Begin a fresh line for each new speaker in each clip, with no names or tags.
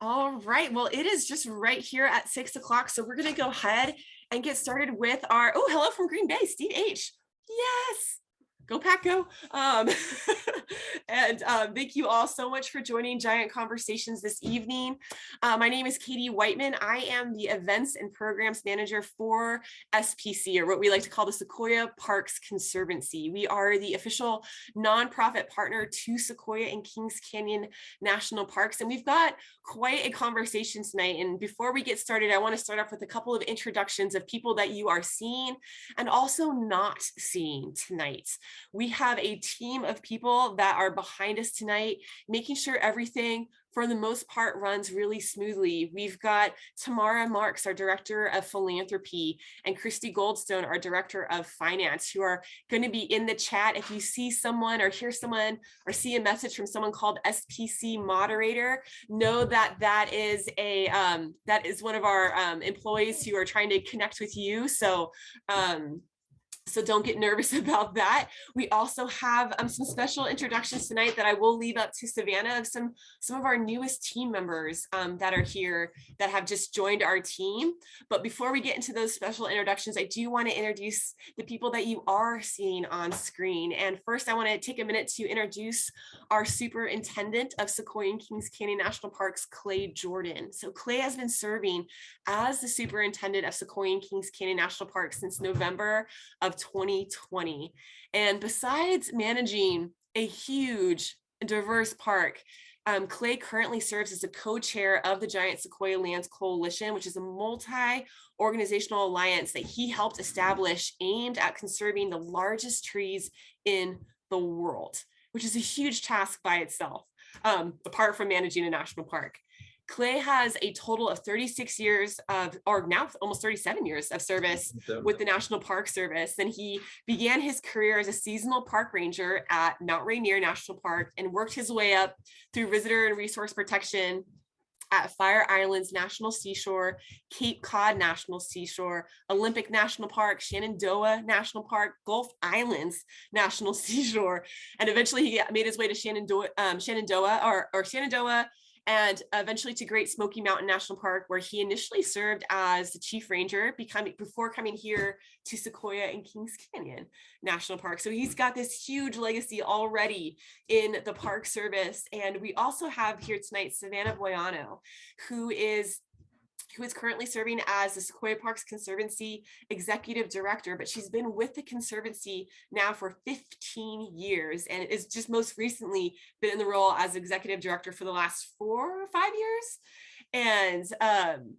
All right. Well, it is just right here at 6 o'clock. So we're going to go ahead and get started with our, oh, hello from Green Bay, Steve H. Yes. Go Pack, go. And thank you all so much for joining Giant Conversations this evening. My name is Katie Whiteman. I am the Events and Programs Manager for SPC, or what we like to call the Sequoia Parks Conservancy. We are the official nonprofit partner to Sequoia and Kings Canyon National Parks, and we've got quite a conversation tonight. And before we get started, I want to start off with a couple of introductions of people that you are seeing and also not seeing tonight. We have a team of people that are behind us tonight, making sure everything, for the most part, runs really smoothly. We've got Tamara Marks, our Director of Philanthropy, and Christy Goldstone, our Director of Finance, who are going to be in the chat. If you see someone or hear someone or see a message from someone called SPC Moderator, know that that is one of our employees who are trying to connect with you. So don't get nervous about that. We also have some special introductions tonight that I will leave up to Savannah, of some of our newest team members that are here that have just joined our team. But before we get into those special introductions, I do want to introduce the people that you are seeing on screen. And first, I want to take a minute to introduce our Superintendent of Sequoia and Kings Canyon National Parks, Clay Jordan. So Clay has been serving as the Superintendent of Sequoia and Kings Canyon National Parks since November of 2020. And besides managing a huge, diverse park, Clay currently serves as the co-chair of the Giant Sequoia Lands Coalition, which is a multi-organizational alliance that he helped establish aimed at conserving the largest trees in the world, which is a huge task by itself, apart from managing a national park. Clay has a total of 36 years of, or now almost 37 years of service with the National Park Service. And he began his career as a seasonal park ranger at Mount Rainier National Park and worked his way up through visitor and resource protection at Fire Islands National Seashore, Cape Cod National Seashore, Olympic National Park, Shenandoah National Park, Gulf Islands National Seashore, and eventually he made his way to Shenandoah, and eventually to Great Smoky Mountain National Park, where he initially served as the chief ranger before coming here to Sequoia and Kings Canyon National Park. So he's got this huge legacy already in the Park Service. And we also have here tonight Savannah Boiano, who is currently serving as the Sequoia Parks Conservancy Executive Director, but she's been with the Conservancy now for 15 years and is just most recently been in the role as Executive Director for the last 4 or 5 years. And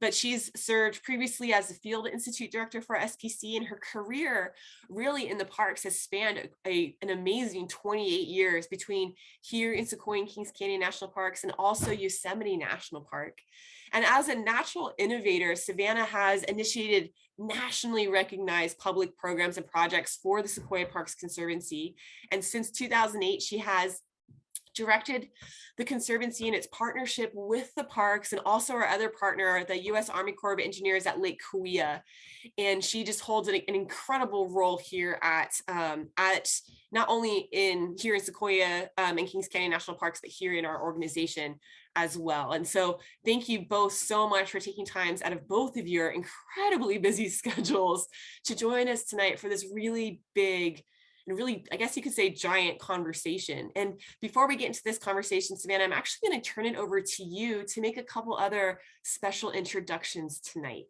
but she's served previously as the Field Institute Director for SPC, and her career really in the parks has spanned an amazing 28 years between here in Sequoia and Kings Canyon National Parks and also Yosemite National Park. And as a natural innovator, Savannah has initiated nationally recognized public programs and projects for the Sequoia Parks Conservancy. And since 2008, she has directed the Conservancy in its partnership with the parks and also our other partner, the U.S. Army Corps of Engineers at Lake Sequoia. And she just holds an incredible role here at not only here in Sequoia and Kings Canyon National Parks, but here in our organization as well. And so thank you both so much for taking times out of both of your incredibly busy schedules to join us tonight for this really big and really, I guess you could say, giant conversation. And before we get into this conversation, Savannah, I'm actually going to turn it over to you to make a couple other special introductions tonight.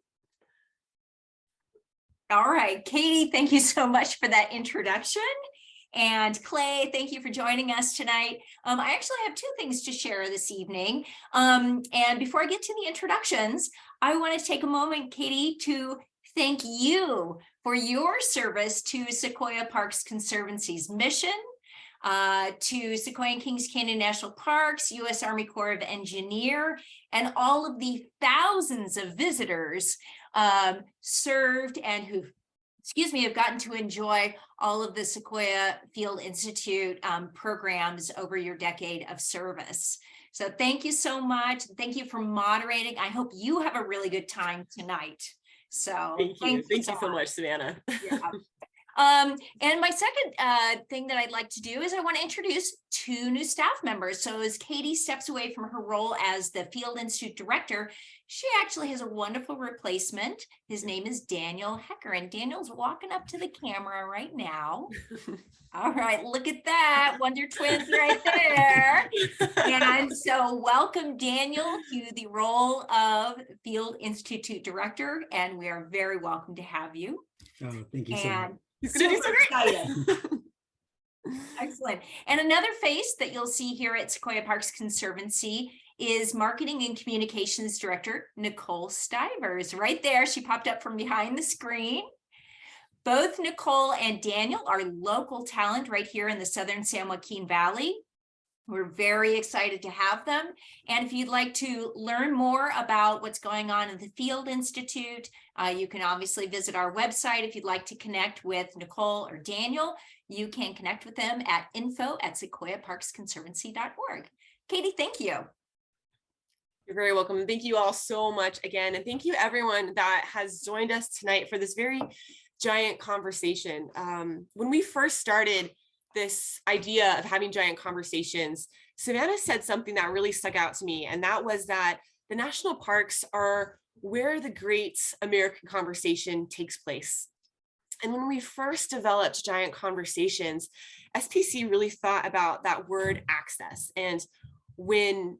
All right, Katie, thank you so much for that introduction. And Clay, thank you for joining us tonight. I actually have 2 things to share this evening. And before I get to the introductions, I want to take a moment, Katie, to thank you for your service to Sequoia Parks Conservancy's mission, to Sequoia and Kings Canyon National Parks, U.S. Army Corps of Engineer, and all of the thousands of visitors served and who have gotten to enjoy all of the Sequoia Field Institute programs over your decade of service. So thank you so much. Thank you for moderating. I hope you have a really good time tonight. So
thank you so much, Savannah.
Yeah. And my second thing that I'd like to do is I want to introduce two new staff members. So as Katie steps away from her role as the Field Institute Director, she actually has a wonderful replacement. His name is Daniel Hecker, and Daniel's walking up to the camera right now. All right, look at that, Wonder Twins right there. And so welcome, Daniel, to the role of Field Institute Director, and we are very welcome to have you.
Oh, thank you so much.
He's gonna do so
excited. Excellent. And another face that you'll see here at Sequoia Parks Conservancy is Marketing and Communications Director, Nicole Stivers. Right there, she popped up from behind the screen. Both Nicole and Daniel are local talent right here in the Southern San Joaquin Valley. We're very excited to have them. And if you'd like to learn more about what's going on in the Field Institute, you can obviously visit our website. If you'd like to connect with Nicole or Daniel, you can connect with them at info@sequoiaparksconservancy.org. Katie, thank you.
You're very welcome. Thank you all so much again. And thank you everyone that has joined us tonight for this very giant conversation. When we first started this idea of having giant conversations, Savannah said something that really stuck out to me, and that was that the national parks are where the great American conversation takes place. And when we first developed giant conversations, SPC really thought about that word access. And when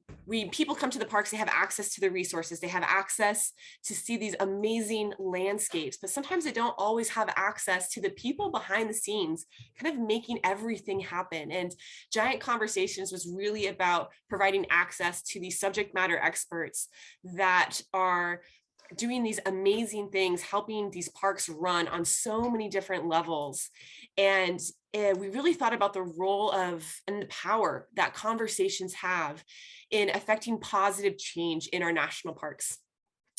people come to the parks, they have access to the resources, they have access to see these amazing landscapes, but sometimes they don't always have access to the people behind the scenes, kind of making everything happen. And Giant Conversations was really about providing access to these subject matter experts that are doing these amazing things, helping these parks run on so many different levels. And we really thought about the role of and the power that conversations have in affecting positive change in our national parks.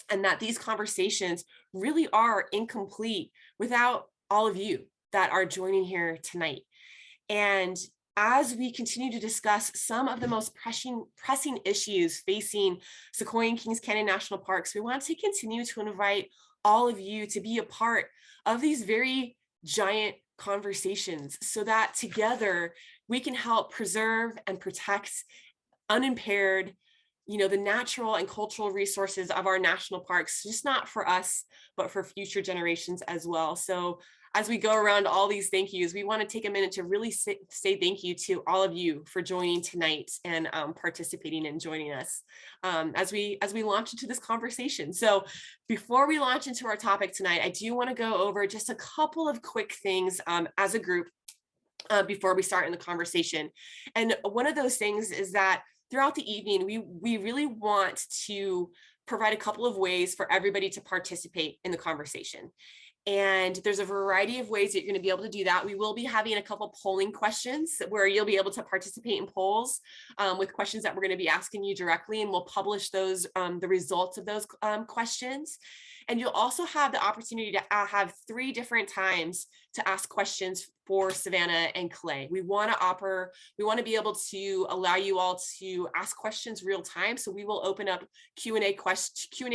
And that these conversations really are incomplete without all of you that are joining here tonight. And as we continue to discuss some of the most pressing issues facing Sequoia and Kings Canyon National Parks, we want to continue to invite all of you to be a part of these very giant conversations so that together we can help preserve and protect unimpaired, the natural and cultural resources of our national parks, just not for us, but for future generations as well. So as we go around all these thank yous, we want to take a minute to really say thank you to all of you for joining tonight and participating and joining us as we launch into this conversation. So before we launch into our topic tonight, I do want to go over just a couple of quick things as a group before we start in the conversation. And one of those things is that throughout the evening, we really want to provide a couple of ways for everybody to participate in the conversation. And there's a variety of ways that you're going to be able to do that. We will be having a couple polling questions where you'll be able to participate in polls with questions that we're going to be asking you directly, and we'll publish those, the results of those questions. And you'll also have the opportunity to have 3 different times to ask questions for Savannah and Clay. We want to be able to allow you all to ask questions real time. So we will open up Q&A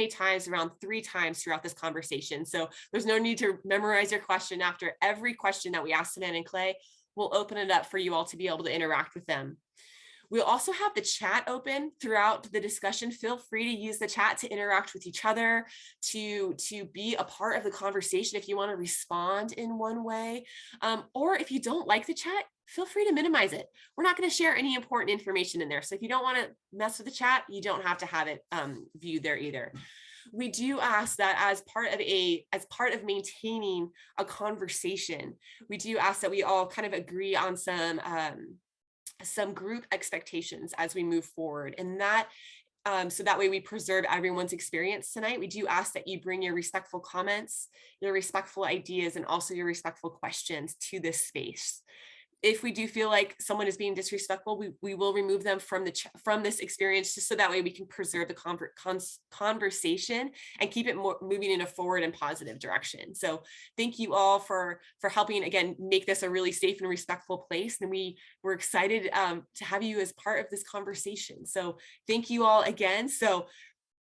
times around 3 times throughout this conversation. So there's no need to memorize your question. After every question that we ask Savannah and Clay, we'll open it up for you all to be able to interact with them. We'll also have the chat open throughout the discussion. Feel free to use the chat to interact with each other, to be a part of the conversation if you want to respond in one way. Or if you don't like the chat, feel free to minimize it. We're not going to share any important information in there. So if you don't want to mess with the chat, you don't have to have it viewed there either. We do ask that as part of maintaining a conversation, we do ask that we all kind of agree on some group expectations as we move forward, and that so that way we preserve everyone's experience tonight. We do ask that you bring your respectful comments, your respectful ideas, and also your respectful questions to this space. If we do feel like someone is being disrespectful, we will remove them from this experience, just so that way we can preserve the conversation and keep it moving in a forward and positive direction. So thank you all for helping, again, make this a really safe and respectful place. And we're excited to have you as part of this conversation. So thank you all again. So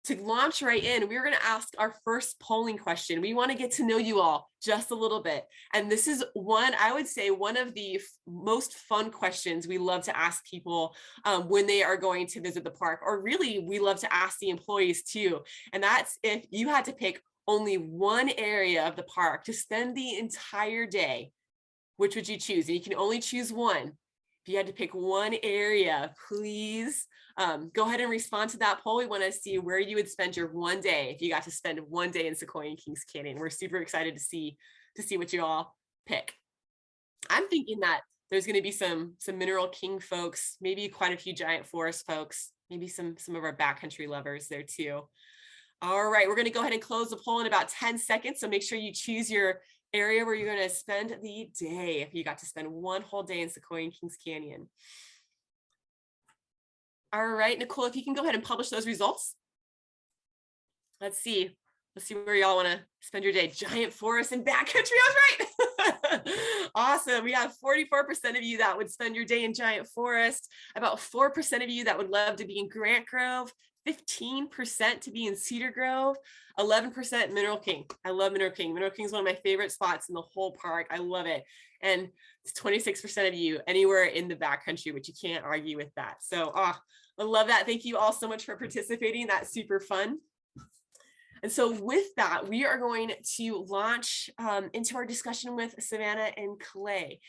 to launch right in, we're going to ask our first polling question. We want to get to know you all just a little bit. And this is one, I would say, one of the most fun questions we love to ask people when they are going to visit the park, or really we love to ask the employees too. And that's, if you had to pick only one area of the park to spend the entire day, which would you choose? And you can only choose one. If you had to pick one area, please go ahead and respond to that poll. We want to see where you would spend your one day if you got to spend one day in Sequoia and Kings Canyon. We're super excited to see what you all pick. I'm thinking that there's going to be some Mineral King folks, maybe quite a few Giant Forest folks, maybe some of our backcountry lovers there too. All right, we're going to go ahead and close the poll in about 10 seconds. So make sure you choose your area where you're going to spend the day if you got to spend one whole day in Sequoia and Kings Canyon. All right, Nicole, if you can go ahead and publish those results. Let's see where y'all want to spend your day. Giant forest and backcountry, I was right. Awesome. We have 44% of you that would spend your day in Giant Forest, about 4% of you that would love to be in Grant Grove, 15% to be in Cedar Grove, 11% Mineral King. I love Mineral King. Mineral King is one of my favorite spots in the whole park. I love it. And it's 26% of you anywhere in the backcountry, which you can't argue with that. So I love that. Thank you all so much for participating. That's super fun. And so with that, we are going to launch into our discussion with Savannah and Clay.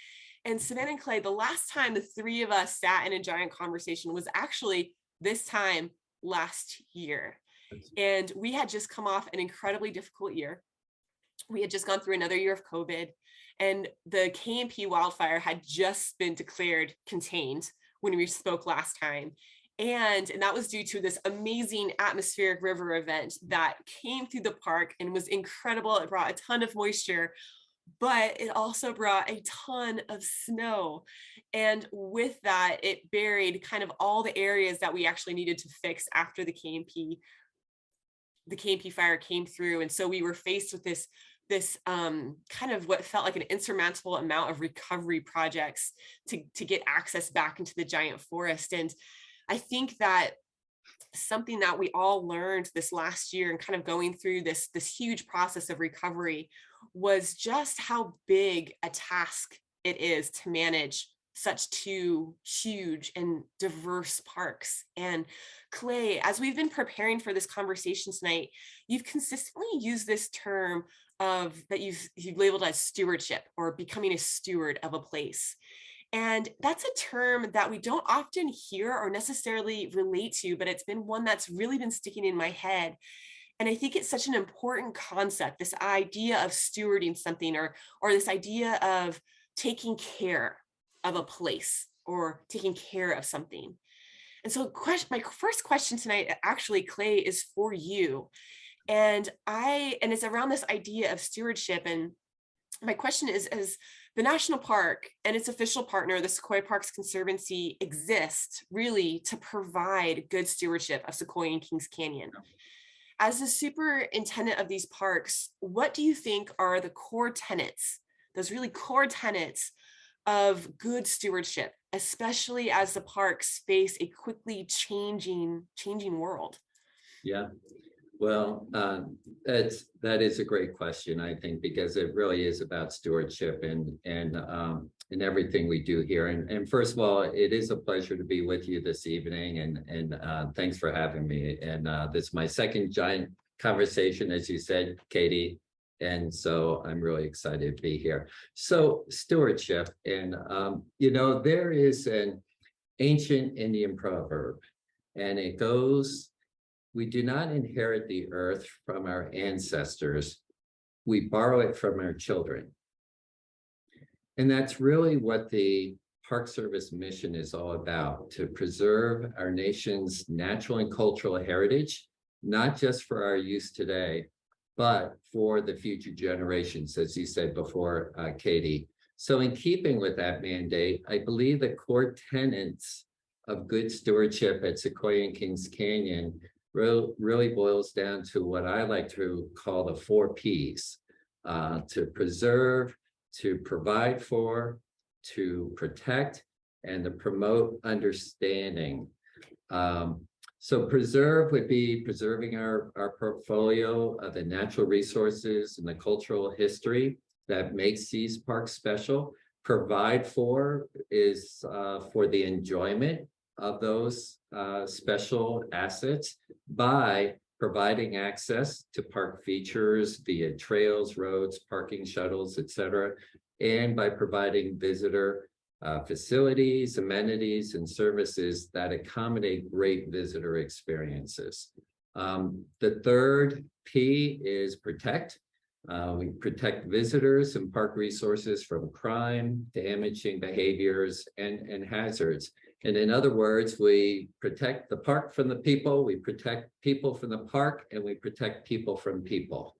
And Savannah and Clay, the last time the three of us sat in a giant conversation was actually this time last year. And we had just come off an incredibly difficult year. We had just gone through another year of COVID, and the KMP wildfire had just been declared contained when we spoke last time. And that was due to this amazing atmospheric river event that came through the park and was incredible. It brought a ton of moisture, but it also brought a ton of snow. And with that, it buried kind of all the areas that we actually needed to fix after the KMP fire came through. And so we were faced with this kind of what felt like an insurmountable amount of recovery projects to get access back into the giant forest. And I think that something that we all learned this last year and kind of going through this huge process of recovery was just how big a task it is to manage such two huge and diverse parks. And Clay, as we've been preparing for this conversation tonight, you've consistently used this term that you've labeled as stewardship, or becoming a steward of a place. And that's a term that we don't often hear or necessarily relate to, but it's been one that's really been sticking in my head. And I think it's such an important concept, this idea of stewarding something, or this idea of taking care of a place or taking care of something. And so my first question tonight, actually, Clay, is for you. And it's around this idea of stewardship. And my question is, as the national park and its official partner, the Sequoia Parks Conservancy, exist really to provide good stewardship of Sequoia and Kings Canyon. As the superintendent of these parks, what do you think are the core tenets, those really core tenets of good stewardship, especially as the parks face a quickly changing world?
Yeah. Well, that is a great question, I think, because it really is about stewardship and everything we do here. And first of all, it is a pleasure to be with you this evening, and thanks for having me. And this is my second giant conversation, as you said, Katie. And so I'm really excited to be here. So stewardship, and there is an ancient Indian proverb, and it goes, "We do not inherit the earth from our ancestors, we borrow it from our children." And that's really what the Park Service mission is all about, to preserve our nation's natural and cultural heritage, not just for our use today, but for the future generations, as you said before, Katie. So in keeping with that mandate, I believe the core tenets of good stewardship at Sequoia and Kings Canyon really boils down to what I like to call the 4 Ps: to preserve, to provide for, to protect, and to promote understanding. So preserve would be preserving our portfolio of the natural resources and the cultural history that makes these parks special. Provide for is for the enjoyment of those special assets by providing access to park features via trails, roads, parking shuttles, etc., and by providing visitor facilities, amenities, and services that accommodate great visitor experiences. The third P is protect. We protect visitors and park resources from crime, damaging behaviors, and hazards. And in other words, we protect the park from the people, we protect people from the park, and we protect people from people.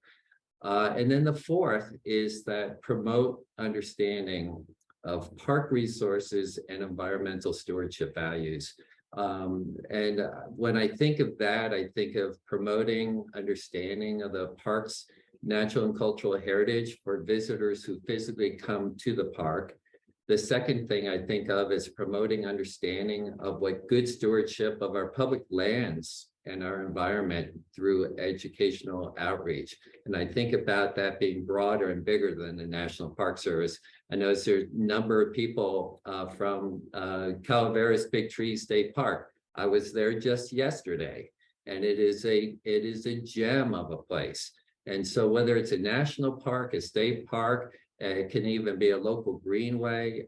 And then the fourth is that promote understanding of park resources and environmental stewardship values. And when I think of that, I think of promoting understanding of the park's natural and cultural heritage for visitors who physically come to the park. The second thing I think of is promoting understanding of what good stewardship of our public lands and our environment through educational outreach. And I think about that being broader and bigger than the National Park Service. I know there's a number of people from Calaveras Big Tree State Park. I was there just yesterday, and it is a gem of a place. And so whether it's a national park, a state park, it can even be a local greenway.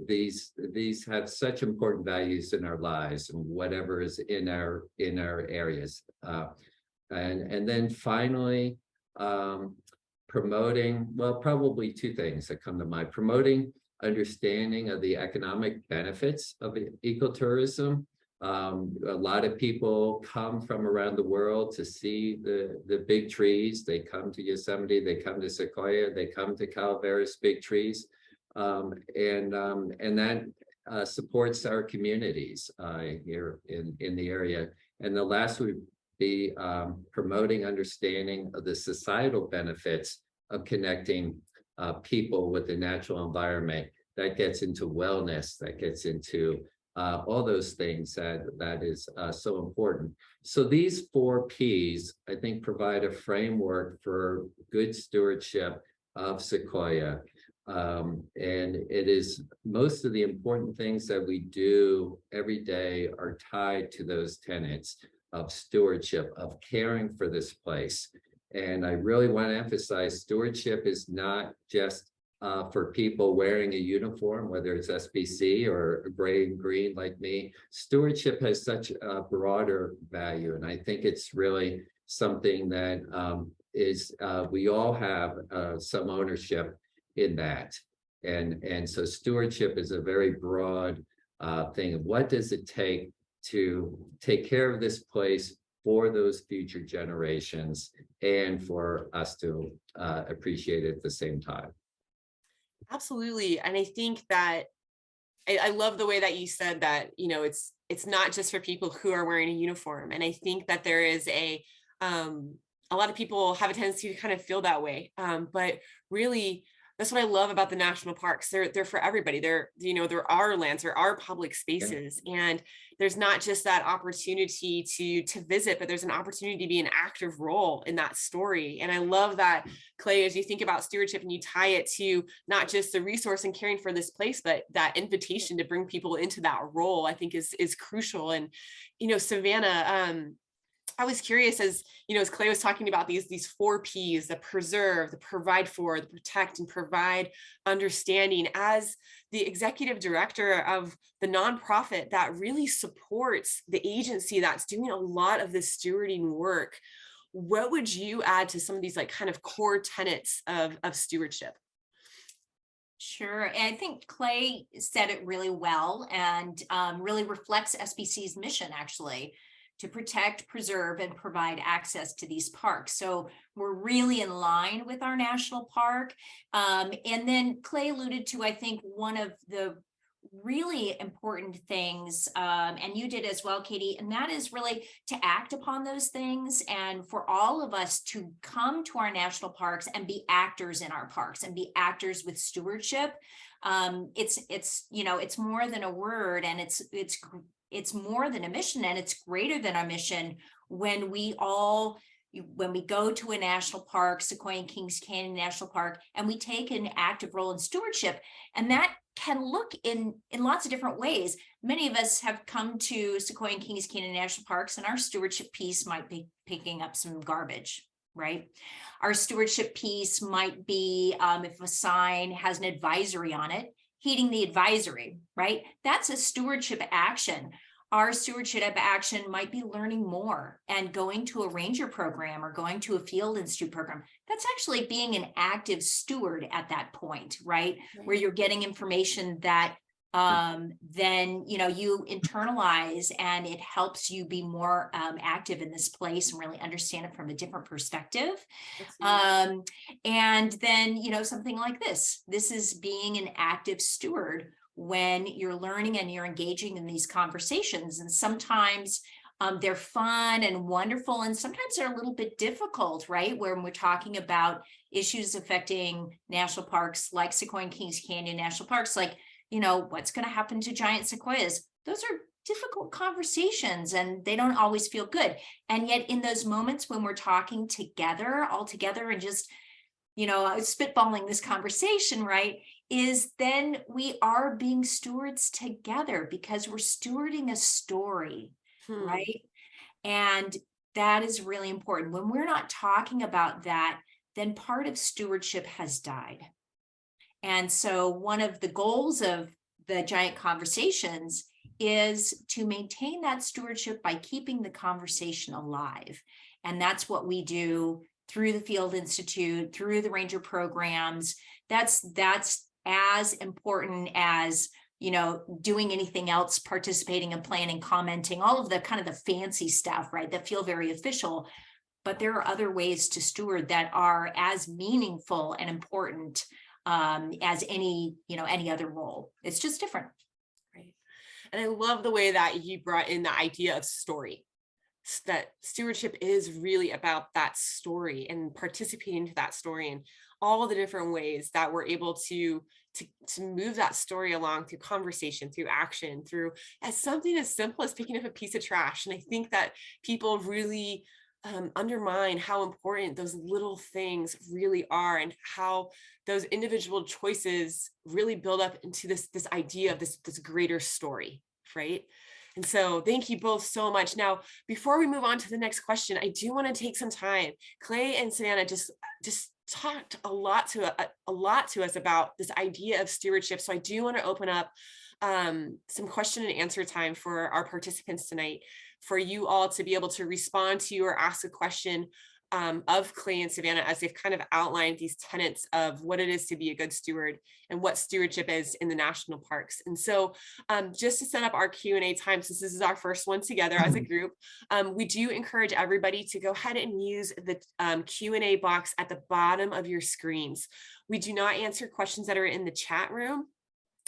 These have such important values in our lives and whatever is in our areas. And then finally, promoting, well, probably two things that come to mind. Promoting understanding of the economic benefits of ecotourism. A lot of people come from around the world to see the big trees. They come to Yosemite, they come to Sequoia, they come to Calaveras Big Trees, and that supports our communities here in the area. And the last would be promoting understanding of the societal benefits of connecting people with the natural environment. That gets into wellness, that gets into all those things that is so important. So these 4 Ps, I think, provide a framework for good stewardship of Sequoia. And it is most of the important things that we do every day are tied to those tenets of stewardship, of caring for this place. And I really want to emphasize stewardship is not just for people wearing a uniform, whether it's SBC or gray and green like me. Stewardship has such a broader value, and I think it's really something that we all have some ownership in that. And so stewardship is a very broad thing of what does it take to take care of this place for those future generations and for us to appreciate it at the same time.
Absolutely. And I think that I love the way that you said that, it's not just for people who are wearing a uniform. And I think that there is a lot of people have a tendency to kind of feel that way. But really, that's what I love about the national parks. They're for everybody. They're our lands, they're our public spaces. And there's not just that opportunity to visit, but there's an opportunity to be an active role in that story. And I love that, Clay, as you think about stewardship and you tie it to not just the resource and caring for this place, but that invitation to bring people into that role, I think is crucial. And, Savannah, I was curious as Clay was talking about these 4 Ps, the preserve, the provide for, the protect, and provide understanding. As the executive director of the nonprofit that really supports the agency that's doing a lot of this stewarding work, what would you add to some of these kind of core tenets of stewardship?
Sure. And I think Clay said it really well and really reflects SBC's mission, actually, to protect, preserve, and provide access to these parks. So we're really in line with our national park. And then Clay alluded to, I think, one of the really important things, and you did as well, Katie, and that is really to act upon those things and for all of us to come to our national parks and be actors in our parks and be actors with stewardship. it's more than a word, and it's more than a mission, and it's greater than a mission when we go to a national park, Sequoia and Kings Canyon National Park, and we take an active role in stewardship. And that can look in lots of different ways. Many of us have come to Sequoia and Kings Canyon National Parks, and our stewardship piece might be picking up some garbage, right? Our stewardship piece might be, if a sign has an advisory on it, heeding the advisory, right? That's a stewardship action. Our stewardship action might be learning more and going to a ranger program or going to a field institute program. That's actually being an active steward at that point, right? Where you're getting information that then you internalize, and it helps you be more active in this place and really understand it from a different perspective. And then something like this is being an active steward when you're learning and you're engaging in these conversations. And sometimes they're fun and wonderful, and sometimes they're a little bit difficult, right? When we're talking about issues affecting national parks like Sequoia and Kings Canyon National Parks, like, what's going to happen to giant sequoias? Those are difficult conversations, and they don't always feel good. And yet in those moments when we're talking together, all together, and just, spitballing this conversation, right, is then we are being stewards together because we're stewarding a story, right? And that is really important. When we're not talking about that, then part of stewardship has died. And so one of the goals of the giant conversations is to maintain that stewardship by keeping the conversation alive. And that's what we do through the Field Institute, through the ranger programs. That's as important as doing anything else, participating in planning, commenting, all of the kind of the fancy stuff, right, that feel very official. But there are other ways to steward that are as meaningful and important as any other role. It's just different.
Right. And I love the way that you brought in the idea of story, that stewardship is really about that story and participating to that story and all the different ways that we're able to move that story along through conversation, through action, through as something as simple as picking up a piece of trash. And I think that people really undermine how important those little things really are, and how those individual choices really build up into this idea of this greater story, right? And so thank you both so much. Now, before we move on to the next question, I do want to take some time. Clay and Savannah just talked a lot to us about this idea of stewardship. So I do want to open up some question and answer time for our participants tonight, for you all to be able to respond to or ask a question of Clay and Savannah as they've kind of outlined these tenets of what it is to be a good steward and what stewardship is in the national parks. And so just to set up our Q&A time, since this is our first one together as a group, we do encourage everybody to go ahead and use the Q&A box at the bottom of your screens. We do not answer questions that are in the chat room.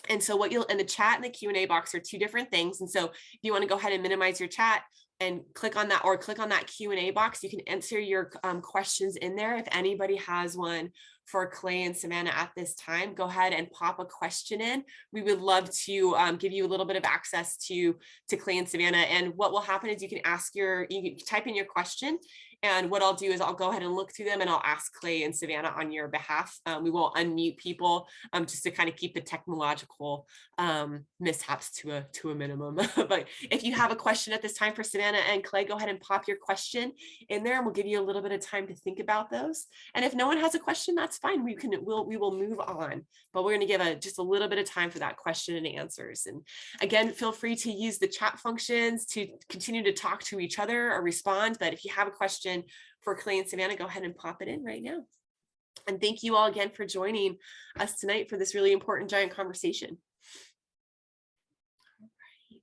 And so what you'll in the chat and the Q&A box are two different things. And so if you want to go ahead and minimize your chat and click on that, or click on that Q&A box, you can enter your questions in there. If anybody has one for Clay and Savannah at this time, go ahead and pop a question in. We would love to give you a little bit of access to Clay and Savannah. And what will happen is you can type in your question, and what I'll do is I'll go ahead and look through them, and I'll ask Clay and Savannah on your behalf. We will unmute people just to kind of keep the technological mishaps to a minimum. But if you have a question at this time for Savannah and Clay, go ahead and pop your question in there, and we'll give you a little bit of time to think about those. And if no one has a question, that's fine. We will move on. But we're going to give just a little bit of time for that question and answers. And again, feel free to use the chat functions to continue to talk to each other or respond. But if you have a question for Clay and Savannah, go ahead and pop it in right now. And thank you all again for joining us tonight for this really important giant conversation. All right.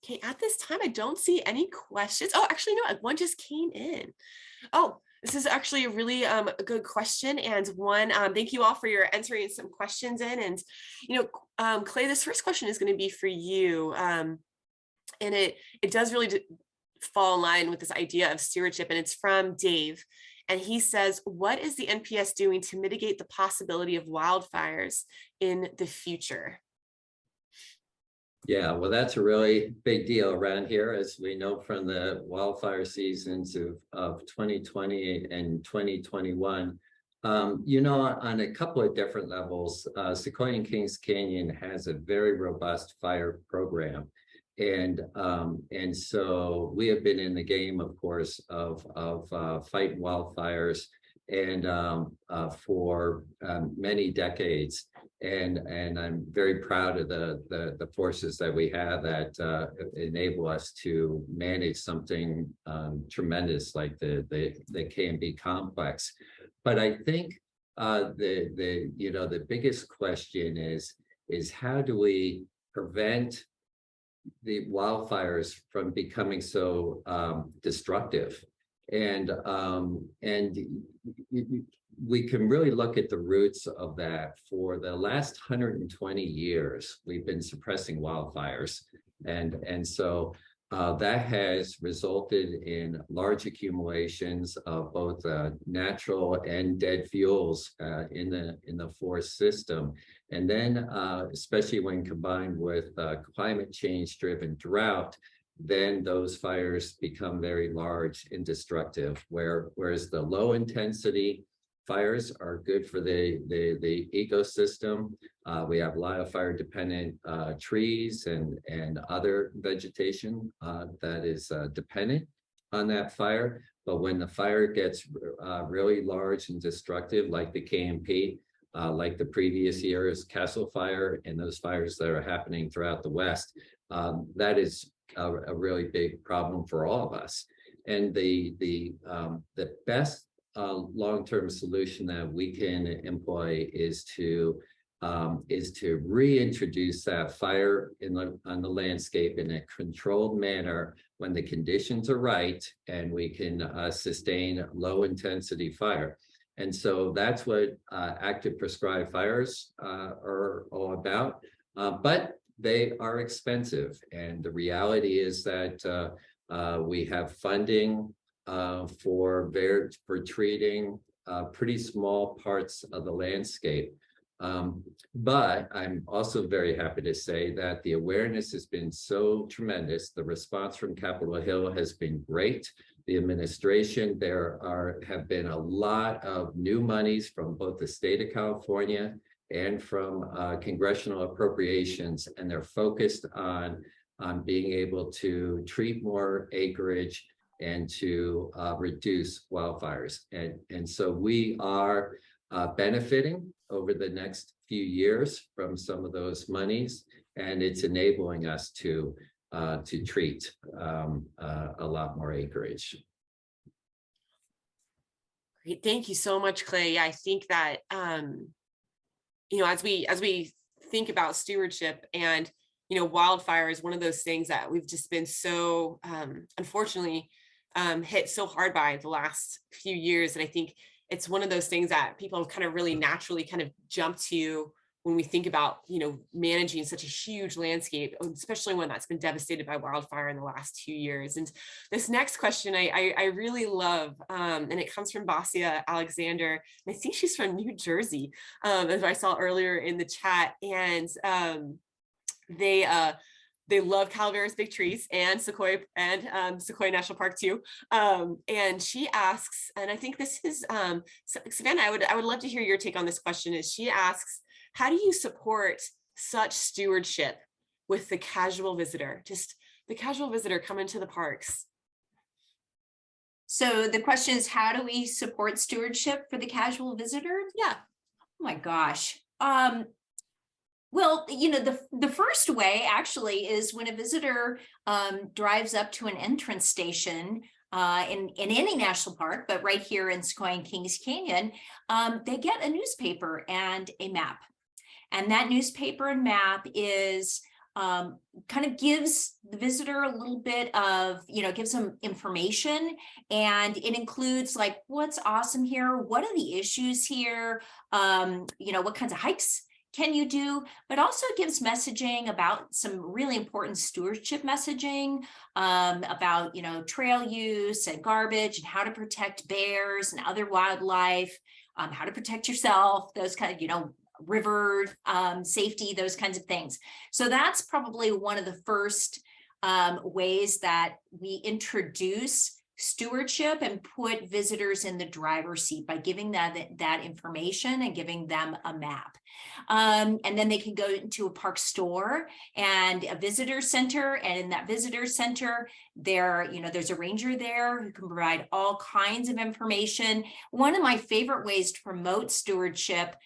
Okay, at this time, I don't see any questions. Oh, actually, no, one just came in. Oh, this is actually a really a good question, and one, thank you all for your entering some questions in. And Clay, this first question is going to be for you. And it does really fall in line with this idea of stewardship, and it's from Dave. And he says, what is the NPS doing to mitigate the possibility of wildfires in the future?
Yeah, well, that's a really big deal around here, as we know from the wildfire seasons of 2020 and 2021. On a couple of different levels, Sequoia and Kings Canyon has a very robust fire program. And so we have been in the game, of course, of fighting wildfires and for many decades. And I'm very proud of the forces that we have that enable us to manage something tremendous like the KMB complex. But I think the biggest question is how do we prevent the wildfires from becoming so destructive? And we can really look at the roots of that. For the last 120 years, we've been suppressing wildfires. And so that has resulted in large accumulations of both natural and dead fuels in the forest system. And then, especially when combined with climate change driven drought, then those fires become very large and destructive, whereas the low intensity fires are good for the ecosystem. We have a lot of fire dependent trees and other vegetation that is dependent on that fire. But when the fire gets really large and destructive, like the KMP, like the previous year's Castle Fire, and those fires that are happening throughout the West, that is a really big problem for all of us. And the best long-term solution that we can employ is to reintroduce that fire on the landscape in a controlled manner when the conditions are right, and we can sustain low intensity fire. And so that's what active prescribed fires are all about. But they are expensive. And the reality is that we have funding for treating pretty small parts of the landscape. But I'm also very happy to say that the awareness has been so tremendous. The response from Capitol Hill has been great. The administration, have been a lot of new monies from both the state of California and from congressional appropriations, and they're focused on being able to treat more acreage and to reduce wildfires. And so we are benefiting over the next few years from some of those monies, and it's enabling us to treat a lot more acreage.
Great, thank you so much, Clay. Yeah, I think that as we think about stewardship, and wildfire is one of those things that we've just been so unfortunately hit so hard by the last few years. And I think it's one of those things that people kind of really naturally kind of jump to when we think about, managing such a huge landscape, especially one that's been devastated by wildfire in the last 2 years. And this next question I really love, and it comes from Basia Alexander. And I think she's from New Jersey, as I saw earlier in the chat. And they love Calaveras big trees and Sequoia National Park too. And she asks, and I think this is Savannah, I would love to hear your take on this question. Is she asks, how do you support such stewardship with the casual visitor? Just the casual visitor coming to the parks.
So the question is, how do we support stewardship for the casual visitor?
Yeah.
Oh my gosh. Well, the first way actually is when a visitor drives up to an entrance station in any national park, but right here in Sequoia and Kings Canyon, they get a newspaper and a map. And that newspaper and map is kind of gives the visitor a little bit of, gives them information, and it includes like what's awesome here, what are the issues here, what kinds of hikes can you do, but also gives messaging about some really important stewardship messaging about, trail use and garbage and how to protect bears and other wildlife, how to protect yourself, those kind of, river safety, those kinds of things. So that's probably one of the first ways that we introduce stewardship and put visitors in the driver's seat by giving that information and giving them a map. And then they can go into a park store and a visitor center. And in that visitor center, there's a ranger there who can provide all kinds of information. One of my favorite ways to promote stewardship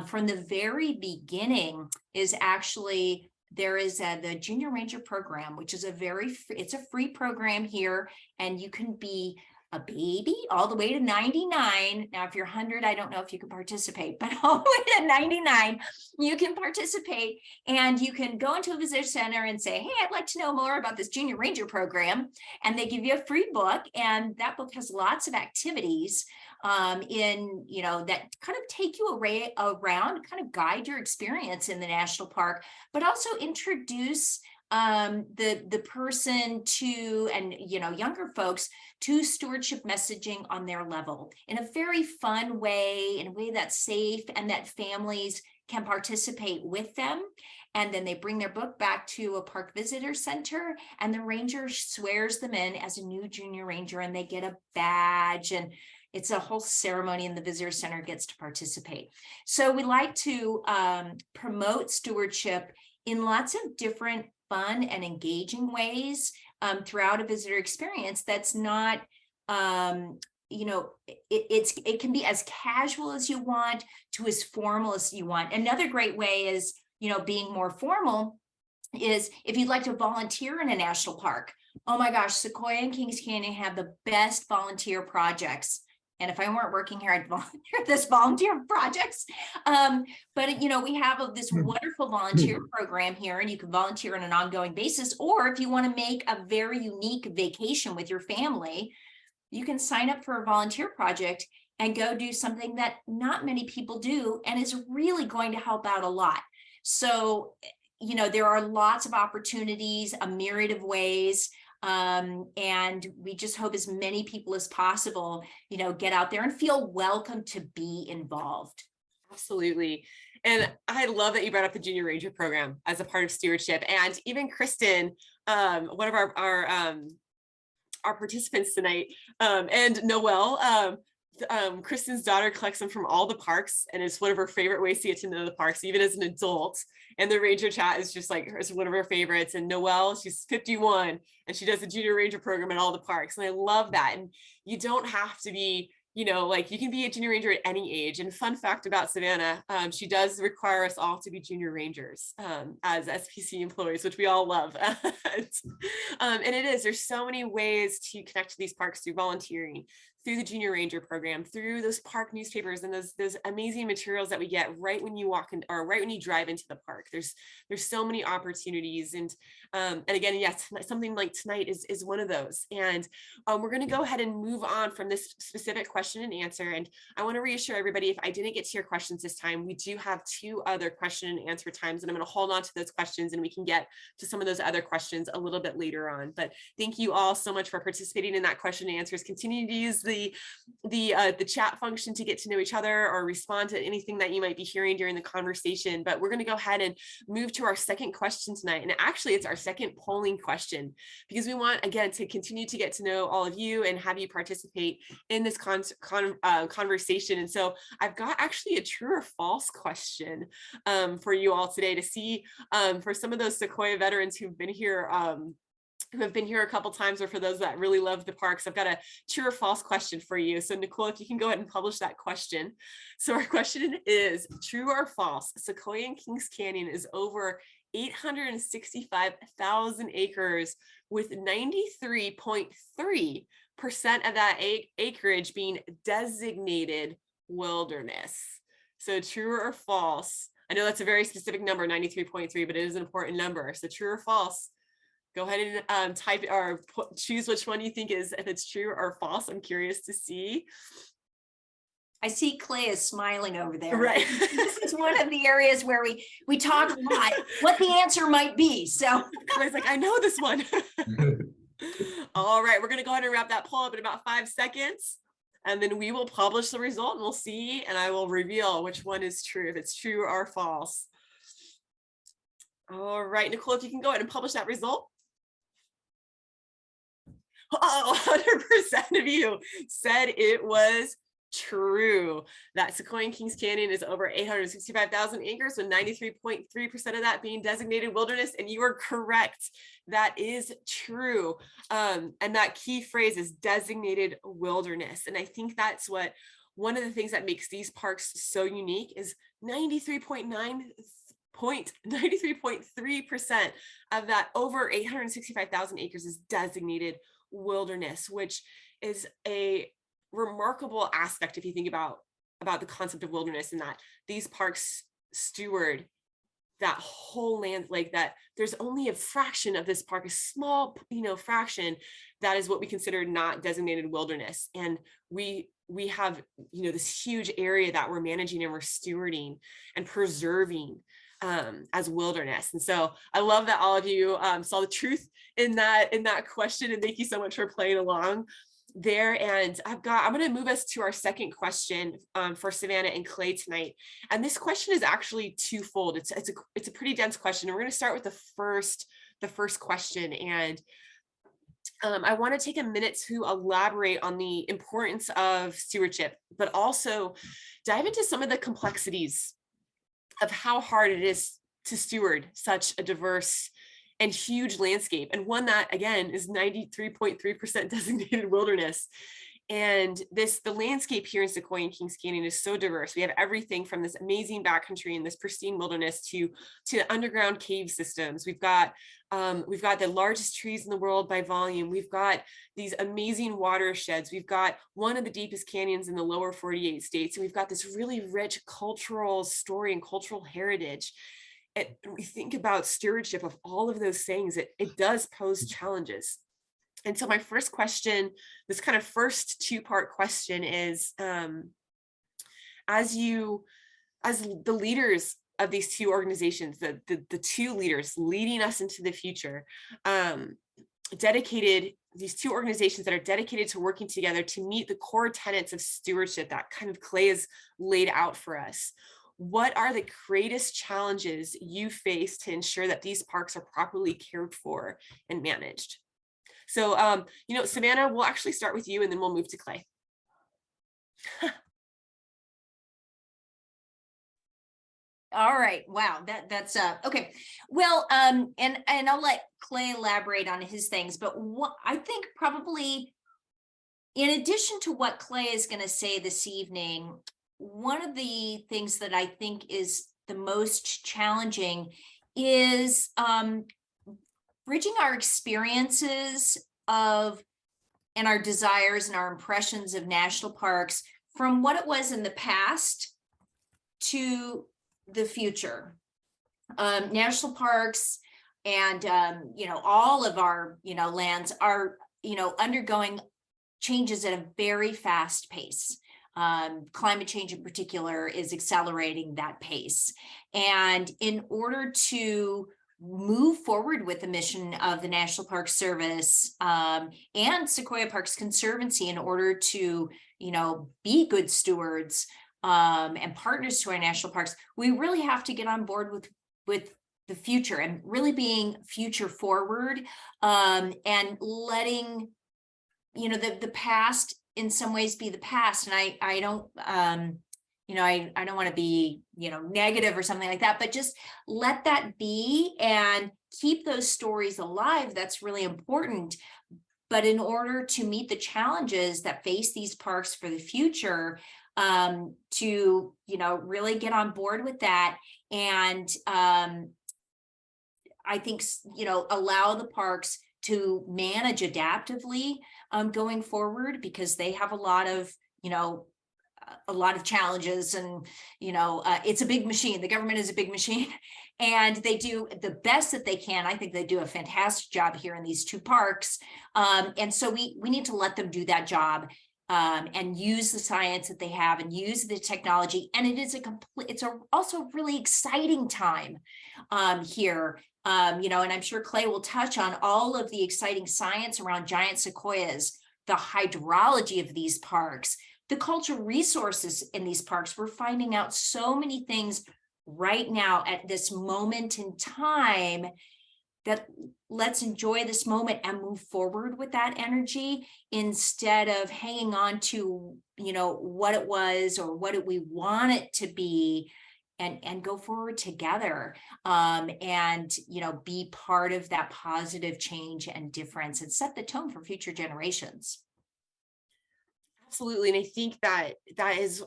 from the very beginning is actually there is the Junior Ranger program, which is it's a free program here, and you can be a baby all the way to 99. Now, if you're 100, I don't know if you can participate, but all the way to 99, you can participate, and you can go into a visitor center and say, hey, I'd like to know more about this Junior Ranger program. And they give you a free book, and that book has lots of activities that kind of take you around, kind of guide your experience in the national park, but also introduce the person to, and younger folks to stewardship messaging on their level in a very fun way, in a way that's safe and that families can participate with them. And then they bring their book back to a park visitor center, and the ranger swears them in as a new junior ranger, and they get a badge, and it's a whole ceremony, and the visitor center gets to participate. So we like to promote stewardship in lots of different fun and engaging ways throughout a visitor experience. That's not, it can be as casual as you want to as formal as you want. Another great way is, being more formal is if you'd like to volunteer in a national park. Oh my gosh, Sequoia and Kings Canyon have the best volunteer projects. And if I weren't working here, I'd volunteer this volunteer projects. But we have this wonderful volunteer program here, and you can volunteer on an ongoing basis. Or if you want to make a very unique vacation with your family, you can sign up for a volunteer project and go do something that not many people do, and is really going to help out a lot. So, there are lots of opportunities, a myriad of ways. And we just hope as many people as possible, get out there and feel welcome to be involved.
Absolutely. And I love that you brought up the Junior Ranger program as a part of stewardship. And even Kristen, one of our participants tonight, and Noelle, Kristen's daughter collects them from all the parks, and it's one of her favorite ways to get to know the parks, even as an adult. And the Ranger chat is just like, it's one of her favorites. And Noelle, she's 51, and she does the Junior Ranger program at all the parks. And I love that. And you don't have to be, you can be a Junior Ranger at any age. And fun fact about Savannah, she does require us all to be Junior Rangers as SPC employees, which we all love. And there's so many ways to connect to these parks through volunteering, through the Junior Ranger program, through those park newspapers, and those amazing materials that we get right when you walk in, or right when you drive into the park. There's so many opportunities, and again, yes, something like tonight is one of those. And we're going to go ahead and move on from this specific question and answer. And I want to reassure everybody, if I didn't get to your questions this time, we do have 2 other question and answer times, and I'm going to hold on to those questions, and we can get to some of those other questions a little bit later on. But thank you all so much for participating in that question and answers. Continue to use the chat function to get to know each other or respond to anything that you might be hearing during the conversation. But we're going to go ahead and move to our second question tonight. And actually, it's our second polling question, because we want, again, to continue to get to know all of you and have you participate in this conversation. And so I've got actually a true or false question for you all today, to see for some of those Sequoia veterans who've been here a couple times, or for those that really love the parks. I've got a true or false question for you. So Nicole, if you can go ahead and publish that question. So our question is, true or false, Sequoia and Kings Canyon is over 865,000 acres, with 93.3% of that acreage being designated wilderness. So true or false? I know that's a very specific number, 93.3, but it is an important number. So true or false? Go ahead and type or choose which one you think is, if it's true or false. I'm curious to see.
I see Clay is smiling over there.
Right.
This is one of the areas where we talk a lot, what the answer might be. So
Clay's like, I know this one. All right, we're going to go ahead and wrap that poll up in about 5 seconds. And then we will publish the result and we'll see, and I will reveal which one is true, if it's true or false. All right, Nicole, if you can go ahead and publish that result. Oh, 100% of you said it was true. That Sequoia and Kings Canyon is over 865,000 acres, with 93.3% of that being designated wilderness. And you are correct. That is true. And that key phrase is designated wilderness. And I think that's what one of the things that makes these parks so unique is 93.3% of that over 865,000 acres is designated wilderness, which is a remarkable aspect if you think about the concept of wilderness, and that these parks steward that whole land, like that there's only a fraction of this park, a small fraction, that is what we consider not designated wilderness. And we have this huge area that we're managing and we're stewarding and preserving as wilderness. And so I love that all of you saw the truth in that question, and thank you so much for playing along there. And I'm going to move us to our second question for Savannah and Clay tonight. And this question is actually twofold. It's a pretty dense question. And we're going to start with the first question. And I want to take a minute to elaborate on the importance of stewardship, but also dive into some of the complexities of how hard it is to steward such a diverse and huge landscape, and one that, again, is 93.3% designated wilderness. And the landscape here in Sequoia and Kings Canyon is so diverse. We have everything from this amazing backcountry and this pristine wilderness to underground cave systems. We've got the largest trees in the world by volume. We've got these amazing watersheds. We've got one of the deepest canyons in the lower 48 states. And we've got this really rich cultural story and cultural heritage. And we think about stewardship of all of those things, it does pose challenges. And so my first question, this kind of first two-part question is, as the leaders of these two organizations, the two leaders leading us into the future, these two organizations that are dedicated to working together to meet the core tenets of stewardship that kind of Clay has laid out for us. What are the greatest challenges you face to ensure that these parks are properly cared for and managed? So, Savannah, we'll actually start with you and then we'll move to Clay.
All right. Wow. That's okay. Well, and I'll let Clay elaborate on his things, but what I think probably in addition to what Clay is going to say this evening, one of the things that I think is the most challenging is bridging our experiences of and our desires and our impressions of national parks from what it was in the past to the future. National parks and all of our lands are undergoing changes at a very fast pace. Climate change in particular is accelerating that pace. And in order to move forward with the mission of the National Park Service and Sequoia Parks Conservancy, in order to, be good stewards and partners to our national parks, we really have to get on board with the future and really being future forward and letting, the past in some ways be the past. And I don't, I don't want to be, negative or something like that, but just let that be and keep those stories alive. That's really important. But in order to meet the challenges that face these parks for the future, to, really get on board with that. And I think, allow the parks to manage adaptively going forward, because they have a lot of challenges, and it's a big machine. The government is a big machine, and they do the best that they can. I think they do a fantastic job here in these two parks, and so we need to let them do that job and use the science that they have and use the technology. And it is also really exciting time here. And I'm sure Clay will touch on all of the exciting science around giant sequoias, the hydrology of these parks, the cultural resources in these parks. We're finding out so many things right now at this moment in time that let's enjoy this moment and move forward with that energy instead of hanging on to, what it was or what we want it to be, and go forward together, and be part of that positive change and difference and set the tone for future generations.
Absolutely. And I think that is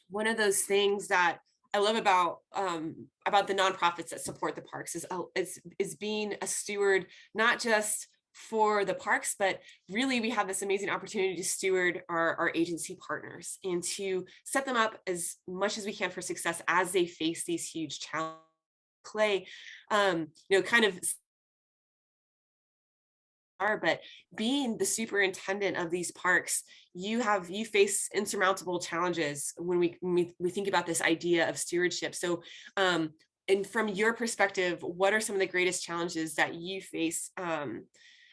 one of those things that I love about the nonprofits that support the parks is being a steward, not just for the parks, but really we have this amazing opportunity to steward our agency partners and to set them up as much as we can for success as they face these huge challenges. Clay, kind of but being the superintendent of these parks, you face insurmountable challenges when we think about this idea of stewardship. So and from your perspective, what are some of the greatest challenges that you face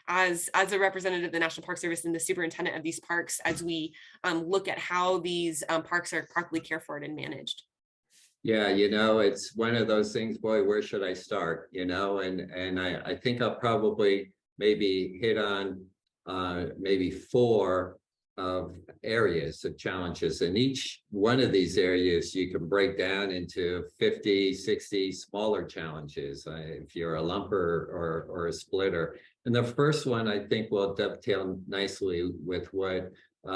as a representative of the National Park Service and the superintendent of these parks as we look at how these parks are properly cared for and managed?
Yeah, it's one of those things, boy, where should I start? And I think I'll probably maybe hit on maybe 4 of areas of challenges. And each one of these areas you can break down into 50, 60 smaller challenges if you're a lumper or a splitter. And the first one, I think, will dovetail nicely with what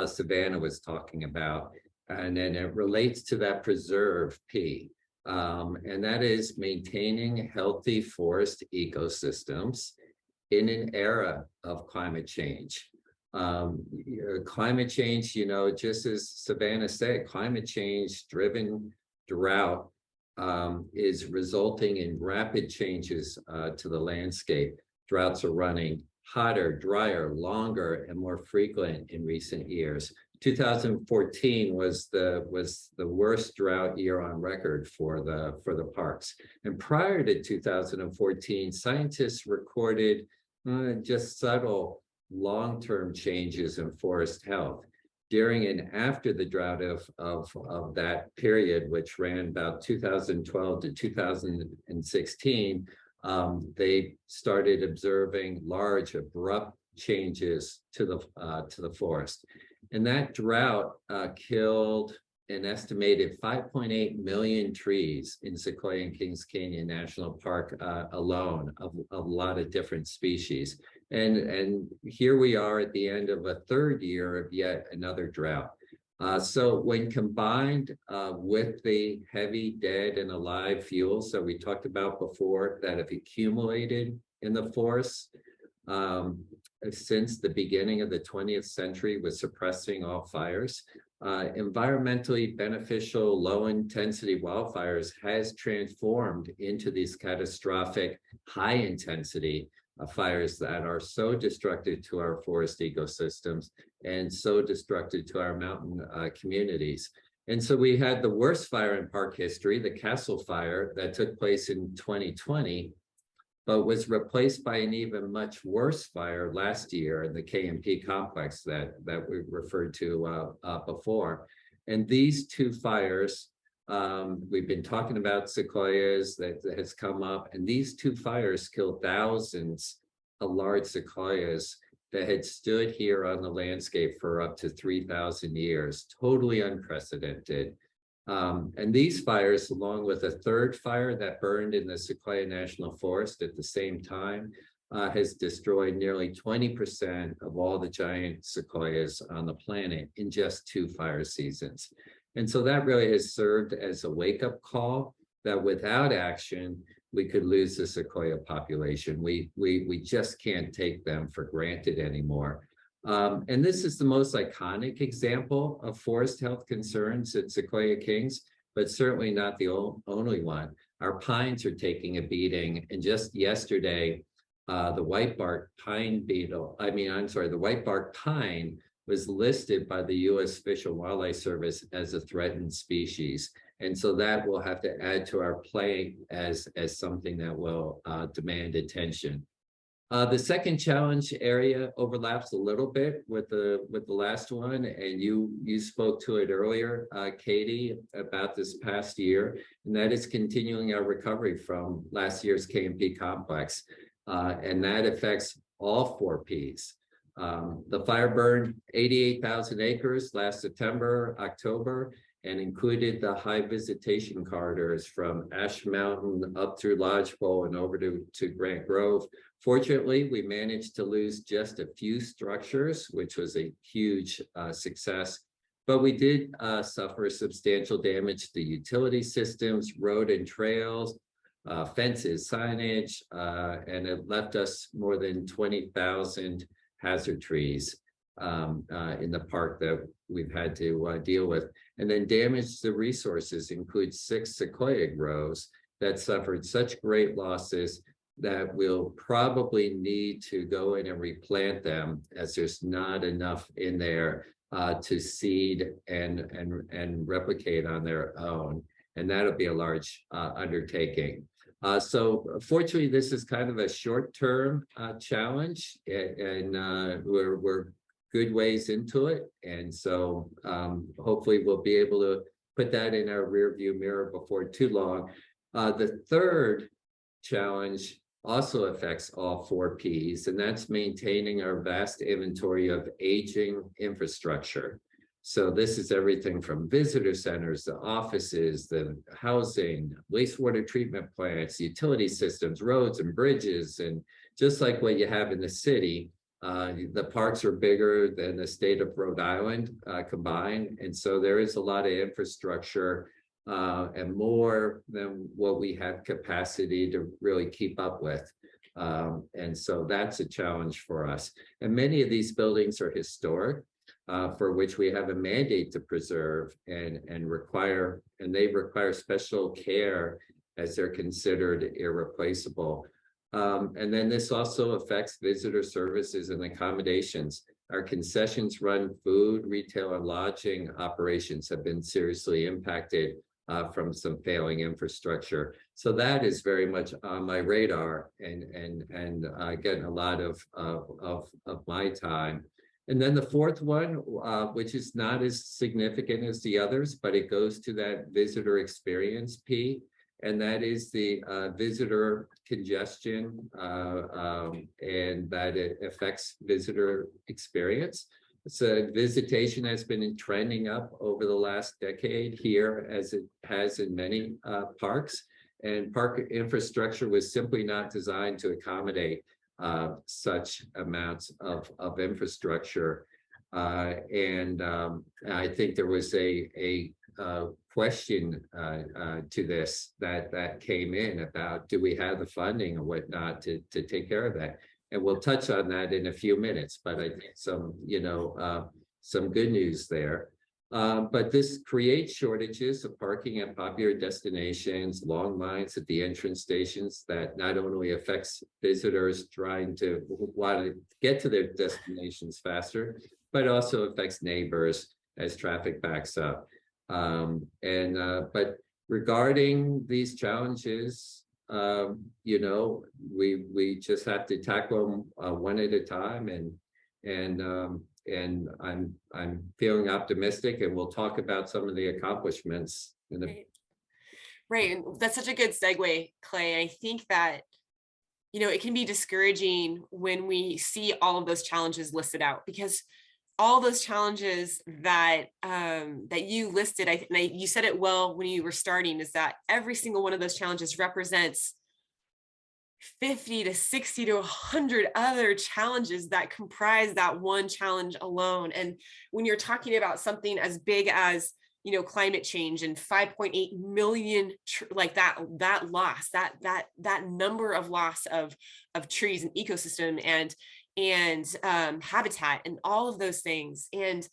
Savannah was talking about. And then it relates to that preserve P. And that is maintaining healthy forest ecosystems in an era of climate change. Climate change, just as Savannah said, climate change driven drought is resulting in rapid changes to the landscape. Droughts are running hotter, drier, longer, and more frequent in recent years. 2014 was the worst drought year on record for the parks. And prior to 2014, scientists recorded just subtle long-term changes in forest health. During and after the drought of that period, which ran about 2012 to 2016, they started observing large, abrupt changes to the forest. And that drought killed an estimated 5.8 million trees in Sequoia and Kings Canyon National Park alone, of a lot of different species. And here we are at the end of a 3rd year of yet another drought. So when combined with the heavy dead and alive fuels that we talked about before that have accumulated in the forests since the beginning of the 20th century with suppressing all fires, environmentally beneficial low-intensity wildfires has transformed into these catastrophic high-intensity fires that are so destructive to our forest ecosystems and so destructive to our mountain communities. And so we had the worst fire in park history, the Castle Fire, that took place in 2020, but was replaced by an even much worse fire last year in the KMP complex that we referred to before. And these 2 fires, we've been talking about sequoias that has come up, and these 2 fires killed thousands of large sequoias that had stood here on the landscape for up to 3,000 years, totally unprecedented. And these fires, along with a 3rd fire that burned in the Sequoia National Forest at the same time, has destroyed nearly 20% of all the giant sequoias on the planet in just 2 fire seasons. And so that really has served as a wake-up call that without action, we could lose the sequoia population. We just can't take them for granted anymore. And this is the most iconic example of forest health concerns at Sequoia Kings, but certainly not the only one. Our pines are taking a beating, and just yesterday, the white bark pine was listed by the U.S. Fish and Wildlife Service as a threatened species. And so that will have to add to our plate as something that will demand attention. The second challenge area overlaps a little bit with the last one, and you spoke to it earlier, Katie, about this past year, and that is continuing our recovery from last year's KMP complex, and that affects all 4 Ps. The fire burned 88,000 acres last September, October, and included the high visitation corridors from Ash Mountain up through Lodgepole and over to Grant Grove. Fortunately, we managed to lose just a few structures, which was a huge success, but we did suffer substantial damage to utility systems, road and trails, fences, signage, and it left us more than 20,000 hazard trees in the park that we've had to deal with. And then damage to resources includes 6 sequoia groves that suffered such great losses that we'll probably need to go in and replant them, as there's not enough in there to seed and replicate on their own. And that'll be a large undertaking. So fortunately, this is kind of a short-term challenge, and we're good ways into it. And so hopefully we'll be able to put that in our rear view mirror before too long. The third challenge also affects all 4 Ps, and that's maintaining our vast inventory of aging infrastructure. So this is everything from visitor centers, the offices, the housing, wastewater treatment plants, utility systems, roads and bridges. And just like what you have in the city, the parks are bigger than the state of Rhode Island combined. And so there is a lot of infrastructure and more than what we have capacity to really keep up with. And so that's a challenge for us. And many of these buildings are historic, for which we have a mandate to preserve and they require special care as they're considered irreplaceable. And then this also affects visitor services and accommodations. Our concessions run food, retail, and lodging operations have been seriously impacted from some failing infrastructure. So that is very much on my radar and getting a lot of my time. And then the fourth one, which is not as significant as the others, but it goes to that visitor experience P, and that is the visitor congestion, and that it affects visitor experience. So visitation has been trending up over the last decade here, as it has in many parks, and park infrastructure was simply not designed to accommodate such amounts of infrastructure. And I think there was a question to this that came in about, do we have the funding and whatnot to take care of that? And we'll touch on that in a few minutes, but I think some good news there. But this creates shortages of parking at popular destinations, long lines at the entrance stations that not only affects visitors trying to want to get to their destinations faster, but also affects neighbors as traffic backs up. But regarding these challenges, we just have to tackle them one at a time, and I'm feeling optimistic, and we'll talk about some of the accomplishments in the
right. And that's such a good segue, Clay. I think that it can be discouraging when we see all of those challenges listed out, because all those challenges that you listed, you said it well when you were starting, is that every single one of those challenges represents 50 to 60 to 100 other challenges that comprise that one challenge alone. And when you're talking about something as big as climate change and 5.8 million like that loss, that number of loss of trees and ecosystem and habitat and all of those things, and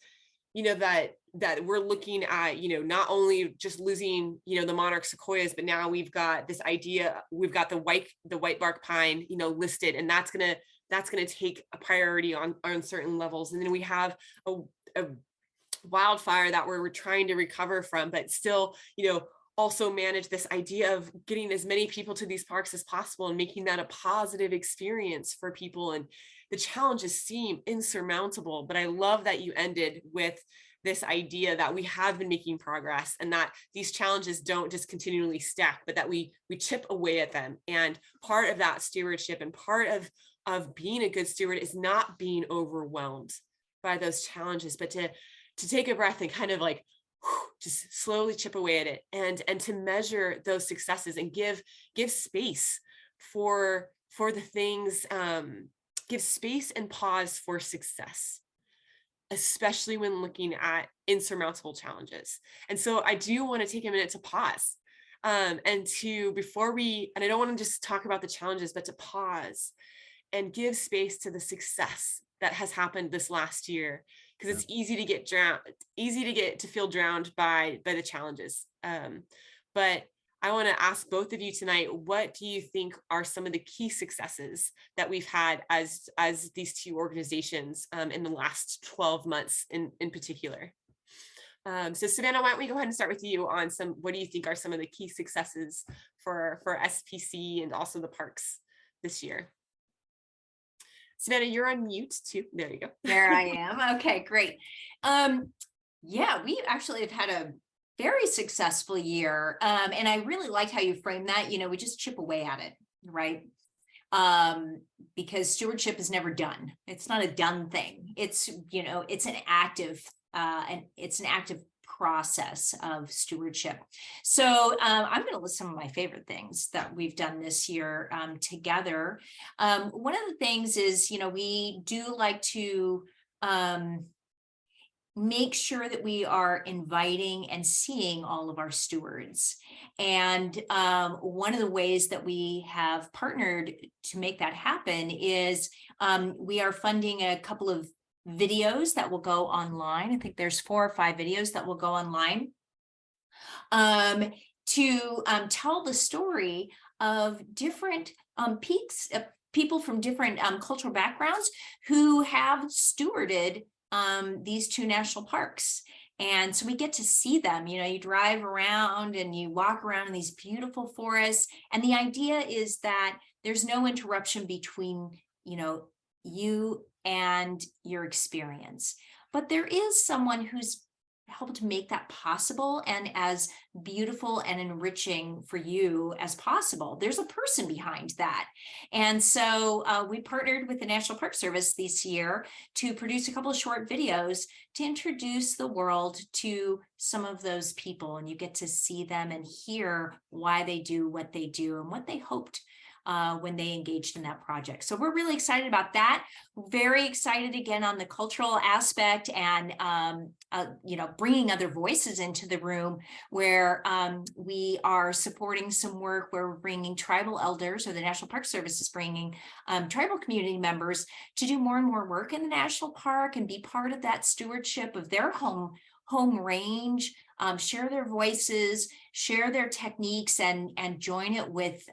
that we're looking at not only just losing the monarch sequoias, but now we've got this idea, we've got the white bark pine listed, and that's going to that's going to take a priority on certain levels. And then we have a wildfire that we're trying to recover from, but still, also manage this idea of getting as many people to these parks as possible and making that a positive experience for people. And the challenges seem insurmountable, but I love that you ended with this idea that we have been making progress and that these challenges don't just continually stack, but that we chip away at them. And part of that stewardship and part of being a good steward is not being overwhelmed by those challenges, but to take a breath and kind of like just slowly chip away at it, and to measure those successes and give space for the things, give space and pause for success, especially when looking at insurmountable challenges. And so I do want to take a minute to pause, and I don't want to just talk about the challenges, but to pause and give space to the success that has happened this last year, because it's easy to feel drowned by the challenges. But I want to ask both of you tonight, what do you think are some of the key successes that we've had as these two organizations in the last 12 months in particular? So Savannah, why don't we go ahead and start with you on what do you think are some of the key successes for SPC and also the parks this year? Savannah, you're on mute too. There you go.
There I am. Okay, great. Yeah, we actually have had a very successful year. And I really liked how you framed that. We just chip away at it, right? Because stewardship is never done. It's not a done thing. It's an active process of stewardship. So I'm going to list some of my favorite things that we've done this year together. One of the things is, we do like to make sure that we are inviting and seeing all of our stewards. And one of the ways that we have partnered to make that happen is we are funding a couple of videos that will go online. I think there's 4 or 5 videos that will go online to tell the story of different people from different cultural backgrounds who have stewarded these 2 national parks. And so we get to see them. You drive around and you walk around in these beautiful forests. And the idea is that there's no interruption between, you and your experience. But there is someone who's helped make that possible and as beautiful and enriching for you as possible. There's a person behind that. And so we partnered with the National Park Service this year to produce a couple of short videos to introduce the world to some of those people. And you get to see them and hear why they do what they do and what they hoped when they engaged in that project. So we're really excited about that. Very excited again on the cultural aspect and, bringing other voices into the room where we are supporting some work where we're bringing tribal elders, or the National Park Service is bringing tribal community members to do more and more work in the national park and be part of that stewardship of their home range, share their voices, share their techniques, and join it with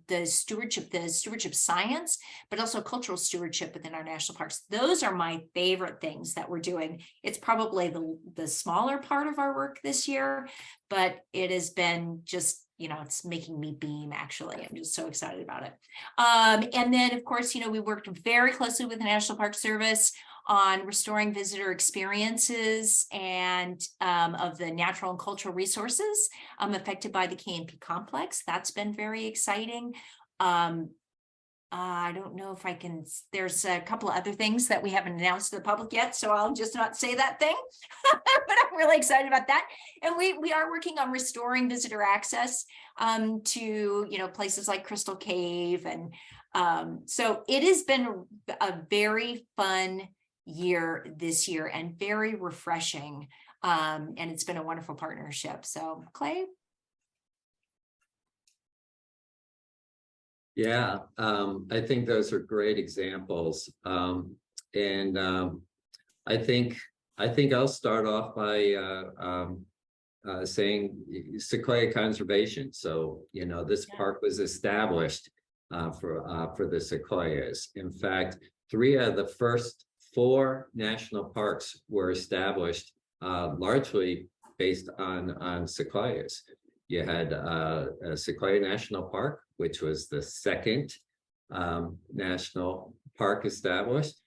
the stewardship science, but also cultural stewardship within our national parks. Those are my favorite things that we're doing. It's probably the smaller part of our work this year, but it has been just, it's making me beam, actually. I'm just so excited about it. And then, of course, we worked very closely with the National Park Service on restoring visitor experiences and of the natural and cultural resources affected by the KNP complex. That's been very exciting. I don't know if I can, there's a couple of other things that we haven't announced to the public yet, so I'll just not say that thing, but I'm really excited about that. And we are working on restoring visitor access to, places like Crystal Cave. And so it has been a very fun year this year and very refreshing. And it's been a wonderful partnership. So Clay?
Yeah, I think those are great examples. I think I'll start off by saying Sequoia conservation. So, this park was established for the sequoias. In fact, 3 out of the first 4 national parks were established largely based on sequoias. You had Sequoia National Park, which was the second national park established.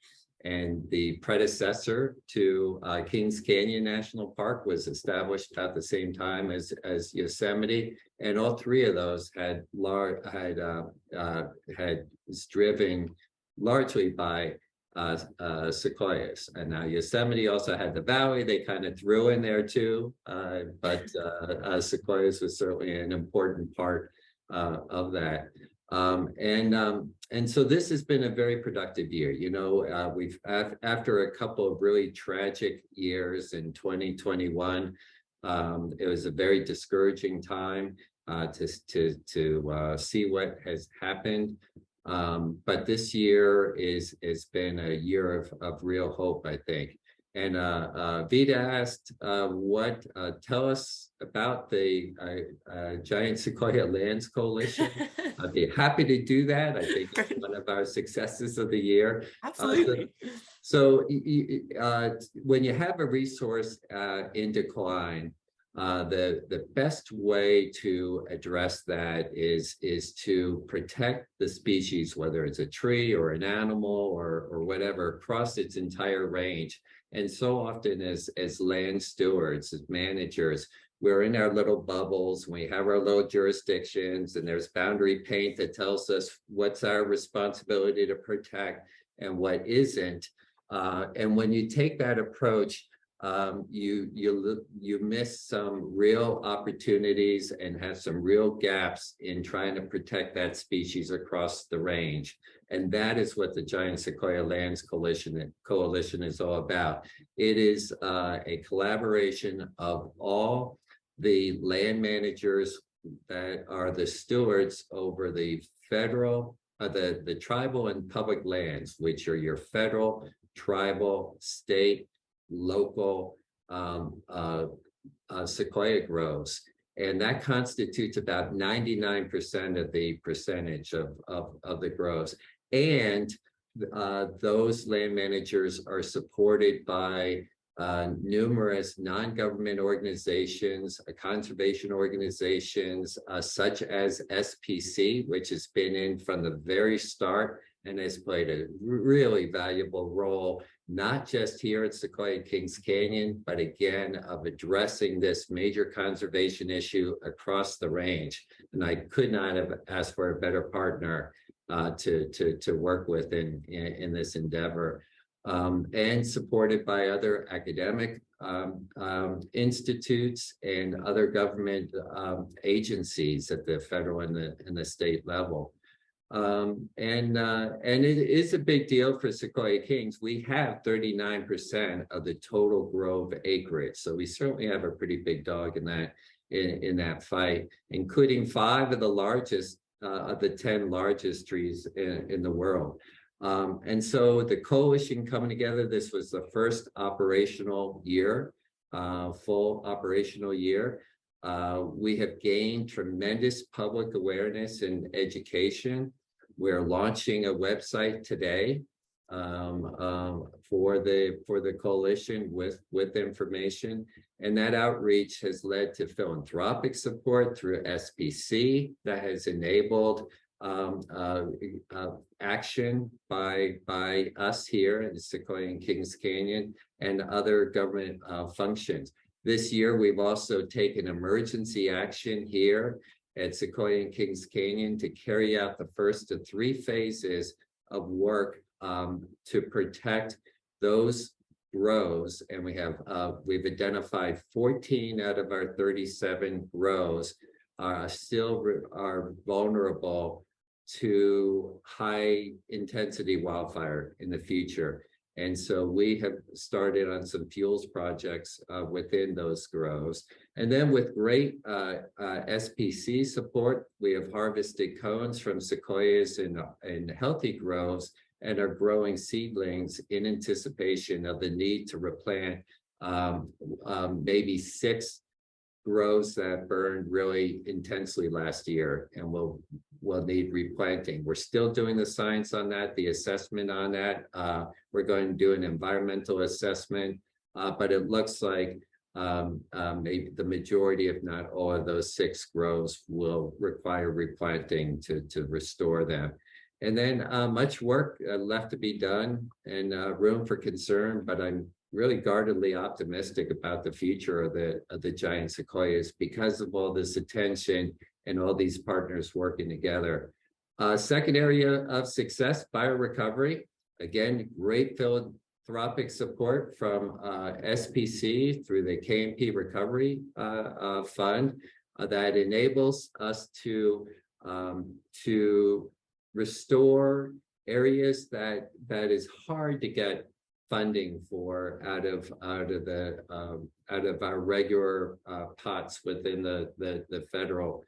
And the predecessor to Kings Canyon National Park was established about the same time as Yosemite, and all 3 of those had was driven largely by sequoias. And now Yosemite also had the valley; they kind of threw in there too, but sequoias was certainly an important part of that. And so this has been a very productive year. You know, we've after a couple of really tragic years in 2021, it was a very discouraging time to see what has happened. But this year has been a year of real hope, I think. And Vida asked, tell us about the Giant Sequoia Lands Coalition. I'd be happy to do that. I think it's one of our successes of the year.
Absolutely.
So when you have a resource in decline, the best way to address that is to protect the species, whether it's a tree or an animal or whatever, across its entire range. And so often as land stewards, as managers, we're in our little bubbles, we have our little jurisdictions, and there's boundary paint that tells us what's our responsibility to protect and what isn't. And when you take that approach, you miss some real opportunities and have some real gaps in trying to protect that species across the range. And that is what the Giant Sequoia Lands Coalition is all about. It is a collaboration of all the land managers that are the stewards over the federal, the tribal and public lands, which are your federal, tribal, state, local sequoia groves. And that constitutes about 99% of the percentage of the groves. And those land managers are supported by numerous non-government organizations, conservation organizations, such as SPC, which has been in from the very start and has played a really valuable role, not just here at Sequoia Kings Canyon, but again, of addressing this major conservation issue across the range. And I could not have asked for a better partner to work with in this endeavor. And supported by other academic institutes and other government agencies at the federal and the state level. And it is a big deal for Sequoia Kings. We have 39% of the total grove acreage, so we certainly have a pretty big dog in that fight, including 5 of the largest of the 10 largest trees in the world. And so the coalition coming together, this was the first operational year, full operational year. We have gained tremendous public awareness and education. We're launching a website today for the coalition with information, and that outreach has led to philanthropic support through SPC that has enabled action by us here in Sequoia and Kings Canyon and other government functions. This year, we've also taken emergency action here at Sequoia and Kings Canyon to carry out the first of 3 phases of work to protect those groves. And we've identified 14 out of our 37 groves are vulnerable to high intensity wildfire in the future. And so we have started on some fuels projects within those groves. And then with great SPC support, we have harvested cones from sequoias in healthy groves and are growing seedlings in anticipation of the need to replant maybe 6 groves that burned really intensely last year and will need replanting. We're still doing the science on that, the assessment on that. We're going to do an environmental assessment, but it looks like maybe the majority, if not all of those 6 groves will require replanting to restore them. And then much work left to be done and room for concern, but I'm really guardedly optimistic about the future of the giant sequoias because of all this attention and all these partners working together. Second area of success, biorecovery. Again, great philanthropic support from SPC through the KMP Recovery Fund that enables us to restore areas that is hard to get funding for out of our regular pots within the federal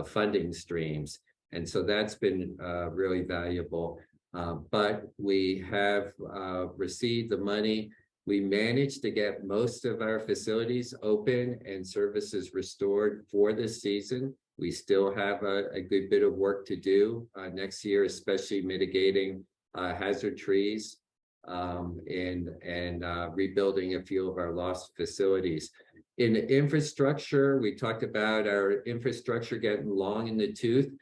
funding streams, and so that's been really valuable. But we have received the money. We managed to get most of our facilities open and services restored for this season. We still have a good bit of work to do next year, especially mitigating hazard trees and rebuilding a few of our lost facilities. In infrastructure, we talked about our infrastructure getting long in the tooth,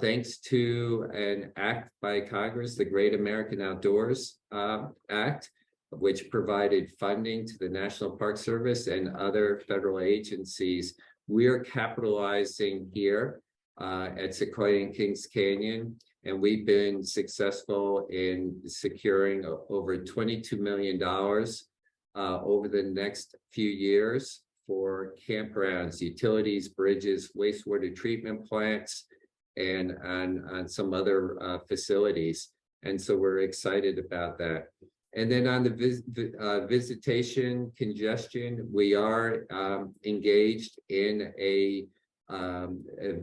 thanks to an act by Congress, the Great American Outdoors Act, which provided funding to the National Park Service and other federal agencies. We're capitalizing here at Sequoia and Kings Canyon, and we've been successful in securing over $22 million over the next few years for campgrounds, utilities, bridges, wastewater treatment plants, and on some other facilities. And so we're excited about that. And then on the visitation congestion, we are engaged in a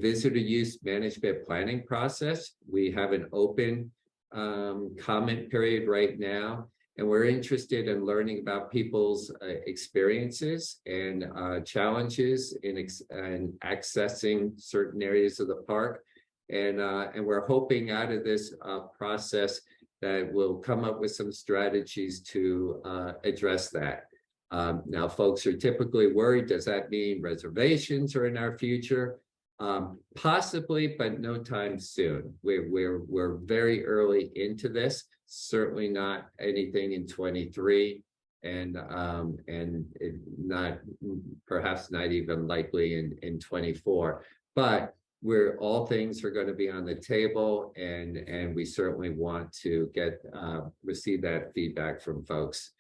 visitor use management planning process. We have an open comment period right now, and we're interested in learning about people's experiences and challenges in accessing certain areas of the park. And we're hoping out of this process that we'll come up with some strategies to address that. Now, folks are typically worried, does that mean reservations are in our future? Possibly, but no time soon. We're very early into this, certainly not anything in 23, and perhaps not even likely in 24. But all things are going to be on the table, and we certainly want to receive that feedback from folks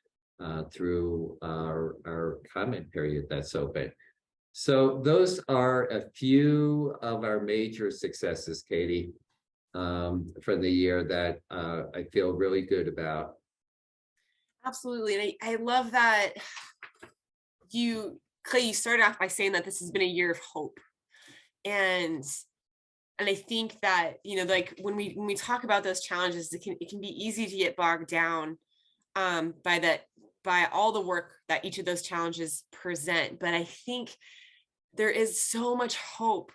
through our comment period that's open. So those are a few of our major successes, Katie, from the year that I feel really good about.
Absolutely. And I love that Clay, you started off by saying that this has been a year of hope. And I think that, like when we talk about those challenges, it can be easy to get bogged down by all the work that each of those challenges present. But I think there is so much hope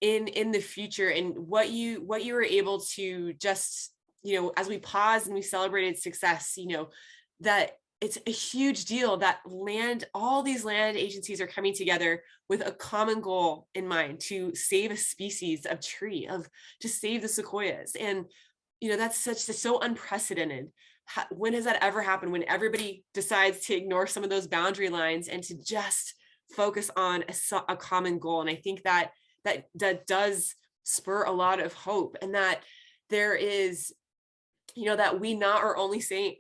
in the future, and what you were able to just, as we paused and we celebrated success, that it's a huge deal that all these land agencies are coming together with a common goal in mind to save a species of tree, to save the sequoias. And, that's so unprecedented. When has that ever happened? When everybody decides to ignore some of those boundary lines and to just focus on a common goal. And I think that does spur a lot of hope, and that there is, that we not are only saying,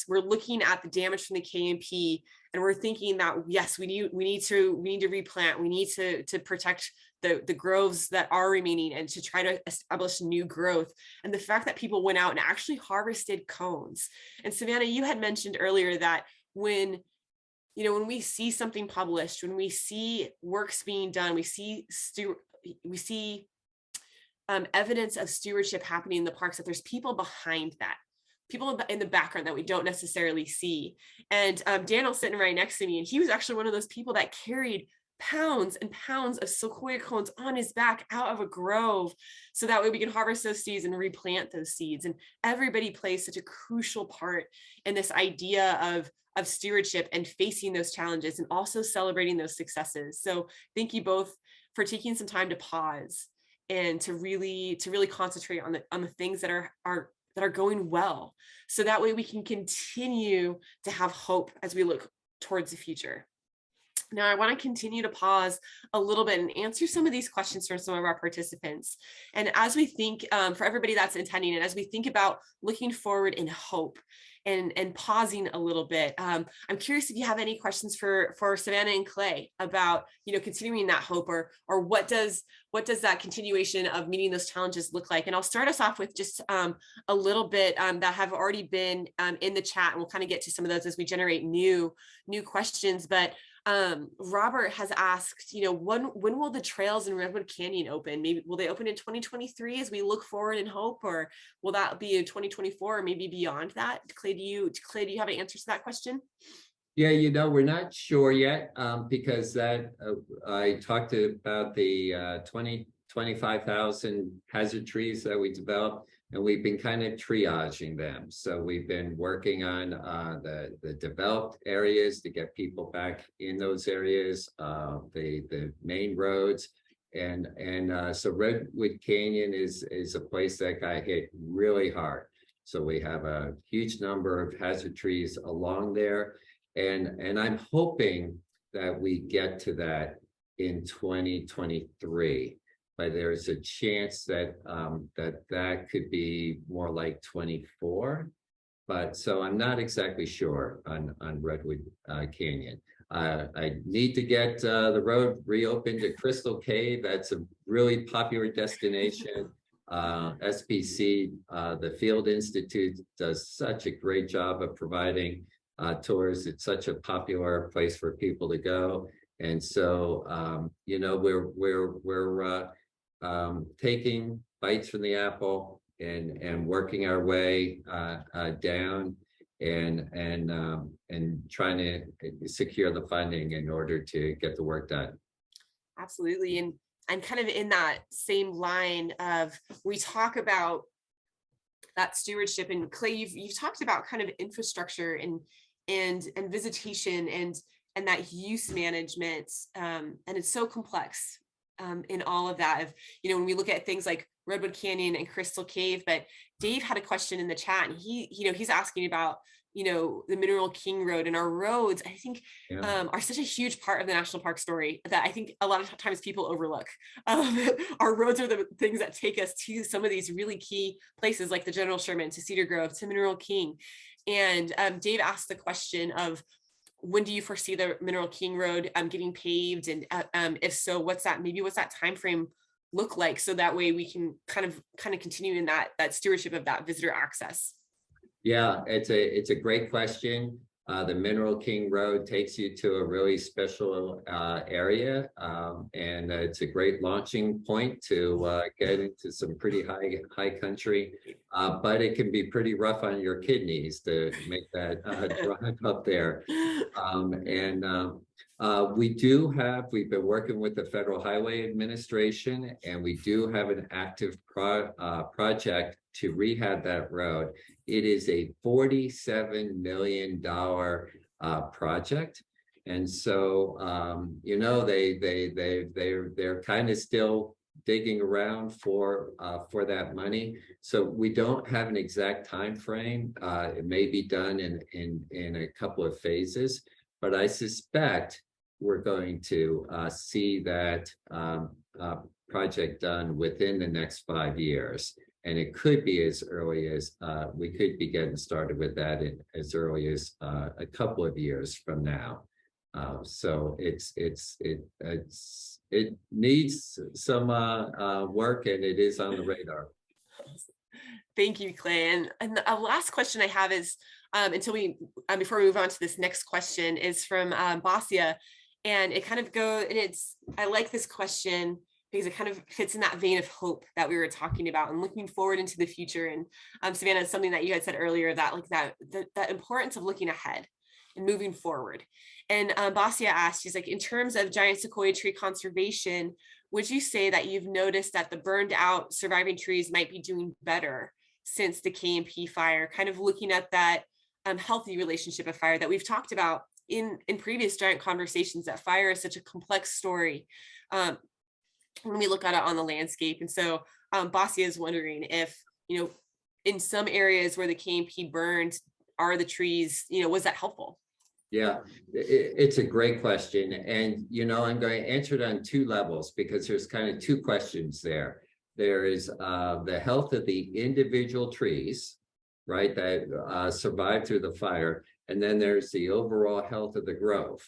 we're looking at the damage from the KMP, and we're thinking that, yes, we need to replant, we need to protect the groves that are remaining and to try to establish new growth. And the fact that people went out and actually harvested cones. And Savannah, you had mentioned earlier that when we see something published, when we see works being done, we see evidence of stewardship happening in the parks, that there's people behind that, people in the background that we don't necessarily see. And Daniel's sitting right next to me, and he was actually one of those people that carried pounds and pounds of Sequoia cones on his back out of a grove. So that way we can harvest those seeds and replant those seeds. And everybody plays such a crucial part in this idea of stewardship and facing those challenges and also celebrating those successes. So thank you both for taking some time to pause and to really concentrate on the things that are going well. So that way we can continue to have hope as we look towards the future. Now, I want to continue to pause a little bit and answer some of these questions from some of our participants. And as we think, for everybody that's attending, and as we think about looking forward in hope and pausing a little bit, I'm curious if you have any questions for Savannah and Clay about, continuing that hope, or what does that continuation of meeting those challenges look like? And I'll start us off with just a little bit that have already been in the chat, and we'll kind of get to some of those as we generate new questions. But Robert has asked, when will the trails in Redwood Canyon open? Maybe will they open in 2023 as we look forward in hope, or will that be in 2024 or maybe beyond that? Clay, do you have an answer to that question?
Yeah, we're not sure yet, because I talked about the 25,000 hazard trees that we developed, and we've been kind of triaging them. So we've been working on the developed areas to get people back in those areas, the main roads. And so Redwood Canyon is a place that got hit really hard. So we have a huge number of hazard trees along there. And I'm hoping that we get to that in 2023. But there's a chance that that could be more like 24. But so I'm not exactly sure on Redwood Canyon. I need to get the road reopened to Crystal Cave. That's a really popular destination. SPC, the Field Institute, does such a great job of providing tours. It's such a popular place for people to go. And so, we're taking bites from the apple and working our way down and trying to secure the funding in order to get the work done.
Absolutely. And kind of in that same line of, we talk about that stewardship, and Clay, you've talked about kind of infrastructure and visitation and that use management, and it's so complex in all of that. Of, when we look at things like Redwood Canyon and Crystal Cave. But Dave had a question in the chat, and he's asking about the Mineral King Road, and our roads, I think, are such a huge part of the national park story that I think a lot of times people overlook. Our roads are the things that take us to some of these really key places, like the General Sherman, to Cedar Grove, to Mineral King. And Dave asked the question of, when do you foresee the Mineral King Road getting paved? And if so, what's that time frame look like? So that way we can kind of continue in that stewardship of that visitor access.
Yeah, it's a great question. The Mineral King Road takes you to a really special area, and it's a great launching point to get into some pretty high country, but it can be pretty rough on your kidneys to make that drive up there. We've been working with the Federal Highway Administration, and we do have an active project to rehab that road. It is a $47 million project, and so they're kind of still digging around for that money. So we don't have an exact time frame. It may be done in a couple of phases, but I suspect we're going to see that project done within the next 5 years. And it could be as early as we could be getting started with that as early as a couple of years from now. So it needs some work, and it is on the radar.
Thank you, Clay. And the last question I have is, before we move on to this next question, is from Basia, and it kind of goes, and I like this question because it kind of fits in that vein of hope that we were talking about and looking forward into the future. And Savannah, something that you had said earlier, that like that importance of looking ahead and moving forward. And Basia asked, she's like, in terms of giant sequoia tree conservation, would you say that you've noticed that the burned out surviving trees might be doing better since the KMP fire, kind of looking at that healthy relationship of fire that we've talked about in previous giant conversations, that fire is such a complex story when we look at it on the landscape. And so Basia is wondering if, in some areas where the KMP burned, are the trees, was that helpful?
Yeah, it's a great question. And, I'm going to answer it on two levels because there's kind of two questions there. There is the health of the individual trees, right, that survived through the fire. And then there's the overall health of the grove.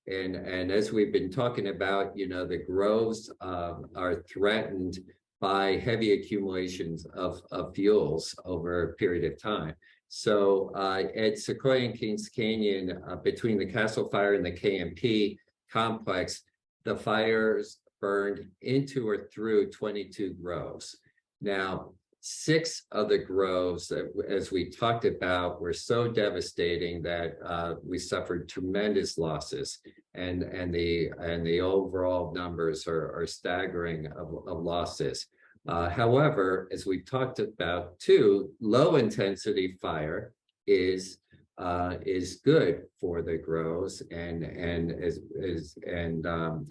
And as we've been talking about, the groves are threatened by heavy accumulations of fuels over a period of time. So at Sequoia and Kings Canyon, between the Castle Fire and the KMP complex, the fires burned into or through 22 groves. Now, 6 of the groves, as we talked about, were so devastating that we suffered tremendous losses, and the overall numbers are staggering of losses. However, as we talked about too, low intensity fire is good for the groves, and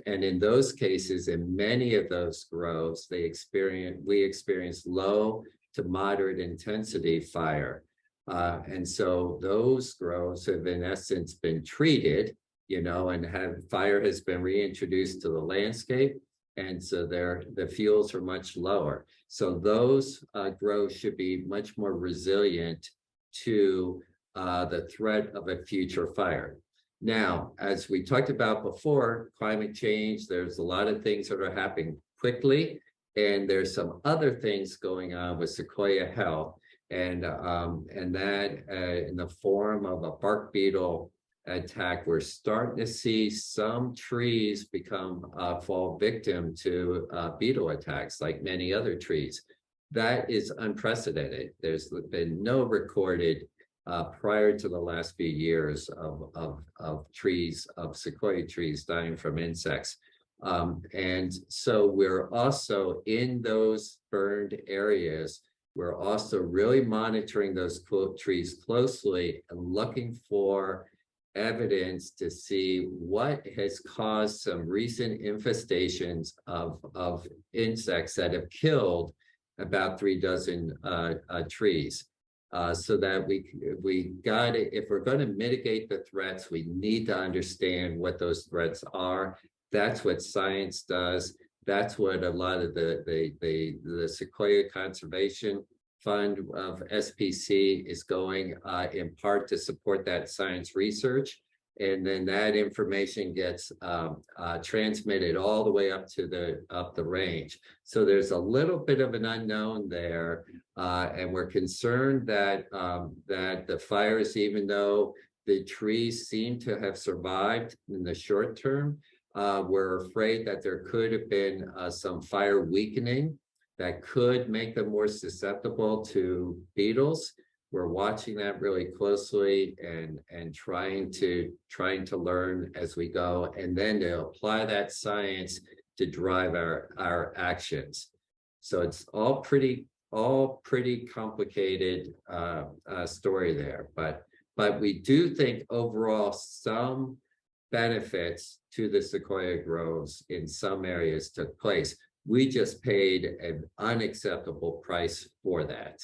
in those cases, in many of those groves, we experience low to moderate intensity fire, and so those groves have in essence been treated, and fire has been reintroduced to the landscape. And so the fuels are much lower. So those groves should be much more resilient to the threat of a future fire. Now, as we talked about before, climate change, there's a lot of things that are happening quickly, and there's some other things going on with Sequoia health, and that in the form of a bark beetle attack, we're starting to see some trees fall victim to beetle attacks, like many other trees. That is unprecedented. There's been no recorded prior to the last few years of trees, of sequoia trees dying from insects. And so we're also in those burned areas, we're also really monitoring those trees closely and looking for evidence to see what has caused some recent infestations of insects that have killed about 3 dozen trees. So that if we're going to mitigate the threats, we need to understand what those threats are. That's what science does. That's what a lot of the Sequoia Conservation Fund of SPC is going in part to support that science research. And then that information gets transmitted all the way up the range. So there's a little bit of an unknown there, and we're concerned that the fires, even though the trees seem to have survived in the short term, we're afraid that there could have been some fire weakening that could make them more susceptible to beetles. We're watching that really closely and trying to learn as we go, and then to apply that science to drive our actions. So it's all pretty complicated story there, but we do think overall some benefits to the sequoia groves in some areas took place. We just paid an unacceptable price for that.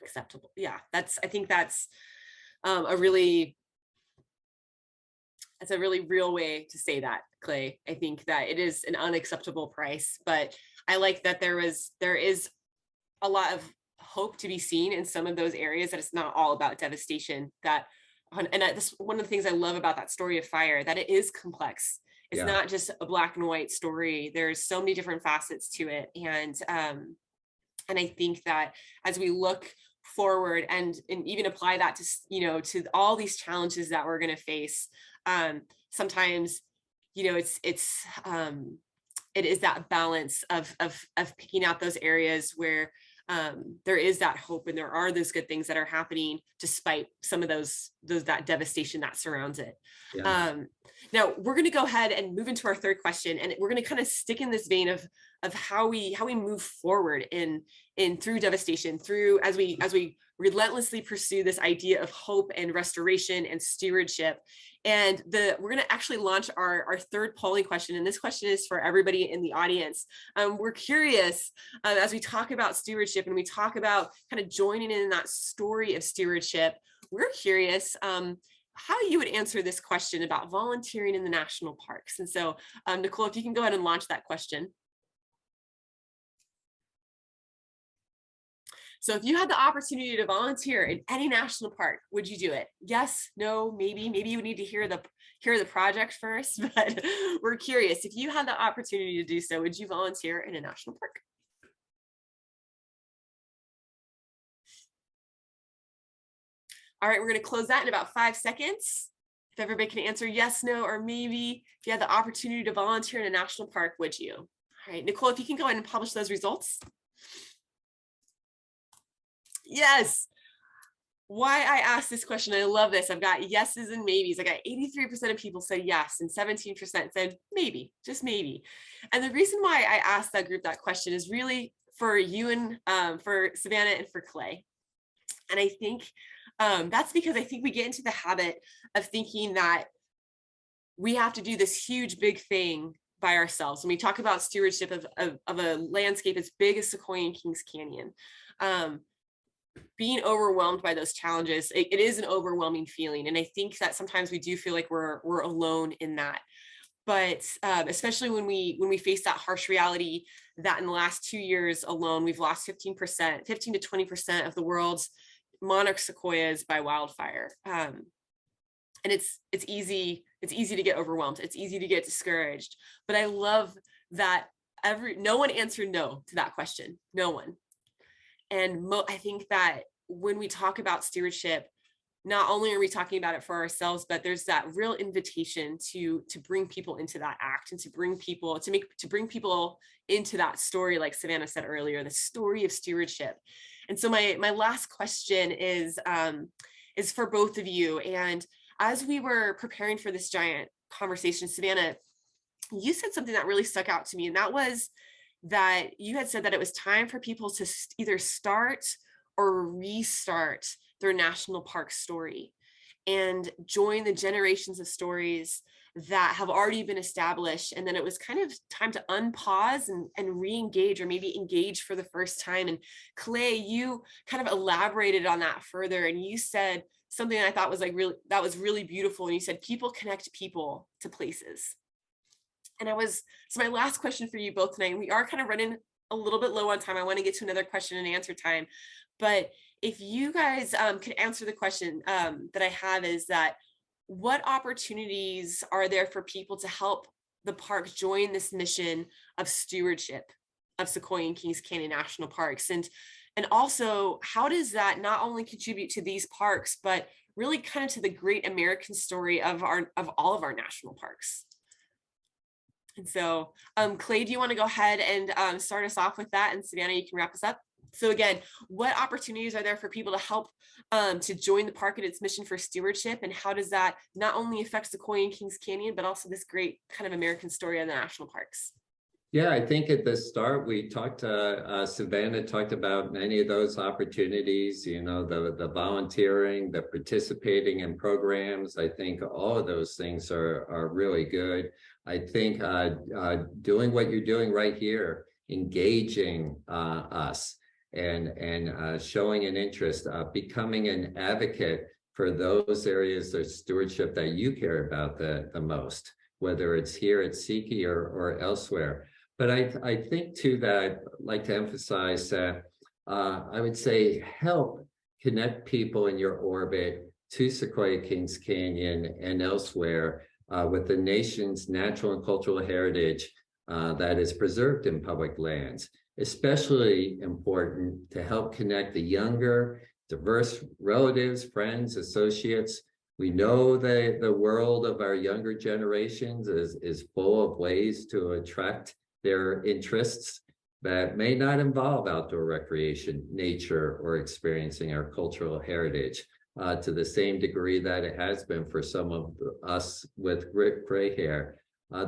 Acceptable. Yeah, I think that's a really real way to say that, Clay. I think that it is an unacceptable price, but I like that there is a lot of hope to be seen in some of those areas, that it's not all about devastation. That's one of the things I love about that story of fire, that it is complex. It's not just a black and white story. There's so many different facets to it. And I think that as we look forward and even apply that to all these challenges that we're going to face, sometimes, it is that balance of picking out those areas where there is that hope, and there are those good things that are happening despite some of that devastation that surrounds it.
Yeah.
Now we're going to go ahead and move into our third question, and we're going to kind of stick in this vein of how we move forward in through devastation, through as we relentlessly pursue this idea of hope and restoration and stewardship. And we're going to actually launch our third polling question, and this question is for everybody in the audience. We're curious, as we talk about stewardship and we talk about kind of joining in that story of stewardship, we're curious how you would answer this question about volunteering in the national parks. And so, Nicole, if you can go ahead and launch that question. So if you had the opportunity to volunteer in any national park, would you do it? Yes, no, maybe you would need to hear the project first, but we're curious, if you had the opportunity to do so, would you volunteer in a national park? All right, we're going to close that in about 5 seconds. If everybody can answer yes, no, or maybe, if you had the opportunity to volunteer in a national park, would you? All right, Nicole, if you can go ahead and publish those results. Yes. Why I asked this question, I love this. I've got yeses and maybes. I got 83% of people said yes and 17% said maybe, just maybe. And the reason why I asked that group that question is really for you and for Savannah and for Clay. And I think that's because I think we get into the habit of thinking that we have to do this huge, big thing by ourselves. When we talk about stewardship of a landscape as big as Sequoia and Kings Canyon, being overwhelmed by those challenges, it is an overwhelming feeling. And I think that sometimes we do feel like we're alone in that. But especially when we face that harsh reality that in the last 2 years alone, we've lost 15 to 20% of the world's monarch sequoias by wildfire. And it's easy to get overwhelmed. It's easy to get discouraged. But I love that no one answered no to that question. No one. And I think that when we talk about stewardship, not only are we talking about it for ourselves, but there's that real invitation to bring people into that act and to bring people into that story, like Savannah said earlier, the story of stewardship. And so my last question is for both of you. And as we were preparing for this giant conversation, Savannah, you said something that really stuck out to me, and that was that you had said that it was time for people to either start or restart their national park story and join the generations of stories that have already been established. And then it was kind of time to unpause and re-engage, or maybe engage for the first time. And Clay, you kind of elaborated on that further, and you said something I thought was that was really beautiful. And you said, people connect people to places. And so my last question for you both tonight, we are kind of running a little bit low on time. I want to get to another question and answer time. But if you guys could answer the question that I have, is that what opportunities are there for people to help the park join this mission of stewardship of Sequoia and Kings Canyon National Parks? And also, how does that not only contribute to these parks, but really kind of to the great American story of all of our national parks? And so, Clay, do you want to go ahead and start us off with that? And Savannah, you can wrap us up. So again, what opportunities are there for people to help to join the park in its mission for stewardship? And how does that not only affect Sequoia and Kings Canyon, but also this great kind of American story of the national parks?
Yeah, I think at the start, we talked to Savannah talked about many of those opportunities, the volunteering, the participating in programs. I think all of those things are really good. I think doing what you're doing right here, engaging us and showing an interest, becoming an advocate for those areas of stewardship that you care about the most, whether it's here at Sequoia or elsewhere. But I think too that I'd like to emphasize that I would say help connect people in your orbit to Sequoia Kings Canyon and elsewhere with the nation's natural and cultural heritage that is preserved in public lands. Especially important to help connect the younger, diverse relatives, friends, associates. We know that the world of our younger generations is full of ways to attract their interests. that may not involve outdoor recreation, nature, or experiencing our cultural heritage to the same degree that it has been for some of us with gray hair.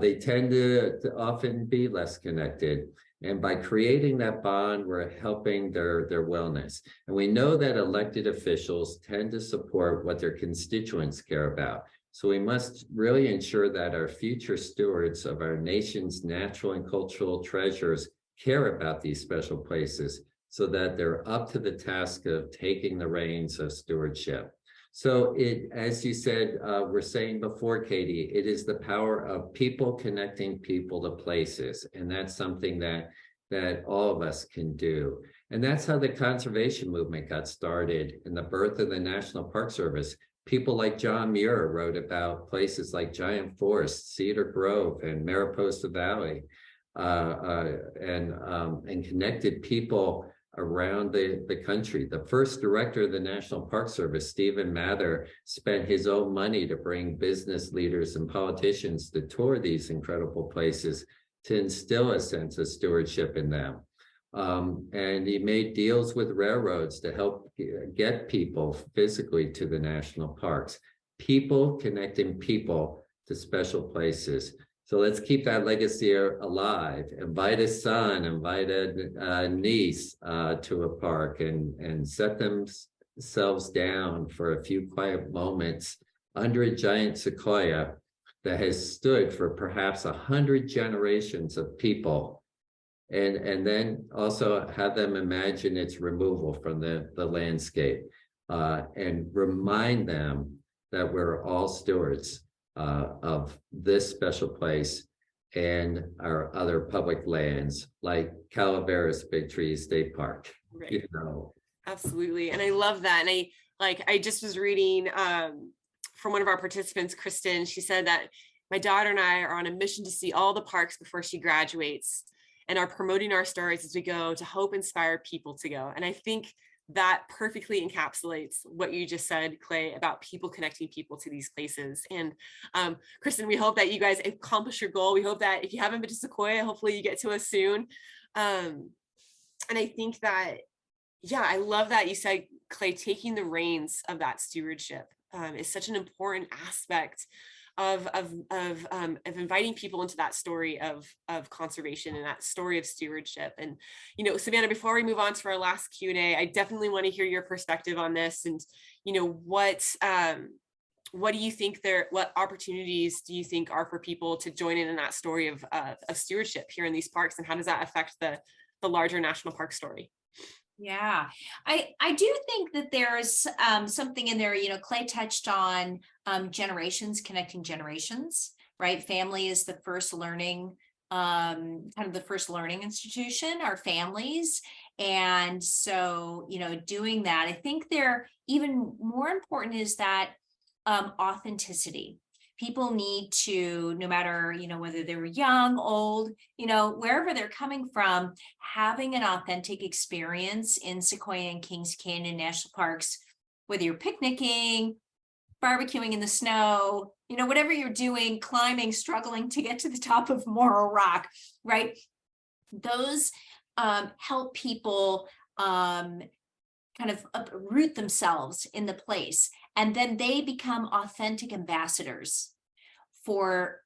They tend to often be less connected. And by creating that bond, we're helping their wellness. And we know that elected officials tend to support what their constituents care about. So we must really ensure that our future stewards of our nation's natural and cultural treasures care about these special places so that they're up to the task of taking the reins of stewardship. So it, as you said, we're saying before, Katie, it is the power of people connecting people to places. And that's something that all of us can do. And that's how the conservation movement got started in the birth of the National Park Service. People like John Muir wrote about places like Giant Forest, Cedar Grove, and Mariposa Valley, and connected people around the country. The first director of the National Park Service, Stephen Mather, spent his own money to bring business leaders and politicians to tour these incredible places to instill a sense of stewardship in them. And he made deals with railroads to help get people physically to the national parks. People connecting people to special places. So let's keep that legacy alive. Invite a son, invite a niece to a park and set themselves down for a few quiet moments under a giant sequoia that has stood for perhaps 100 generations of people. And then also have them imagine its removal from the landscape and remind them that we're all stewards of this special place and our other public lands like Calaveras Big Tree State Park.
Right.
You know.
Absolutely. And I love that. And I just was reading from one of our participants, Kristen. She said that my daughter and I are on a mission to see all the parks before she graduates and are promoting our stories as we go to help inspire people to go. And I think that perfectly encapsulates what you just said, Clay, about people connecting people to these places. And Kristen, we hope that you guys accomplish your goal. We hope that if you haven't been to Sequoia, hopefully you get to us soon. And I think that, yeah, I love that you said, Clay, taking the reins of that stewardship is such an important aspect of inviting people into that story of conservation and that story of stewardship. And, you know, Savannah, before we move on to our last Q&A, I definitely want to hear your perspective on this. And, you know, what do you think what opportunities do you think are for people to join in that story of stewardship here in these parks? And how does that affect the larger national park story?
Yeah, I do think that there's something in there, you know, Clay touched on generations, connecting generations, right? Family is the first learning, kind of the first learning institution, our families. And so, you know, doing that, I think they're even more important is that authenticity. People need to, no matter, you know, whether they're young, old, you know, wherever they're coming from, having an authentic experience in Sequoia and Kings Canyon National Parks, whether you're picnicking, barbecuing in the snow, you know, whatever you're doing, climbing, struggling to get to the top of Morro Rock, right? Those help people kind of uproot themselves in the place. And then they become authentic ambassadors for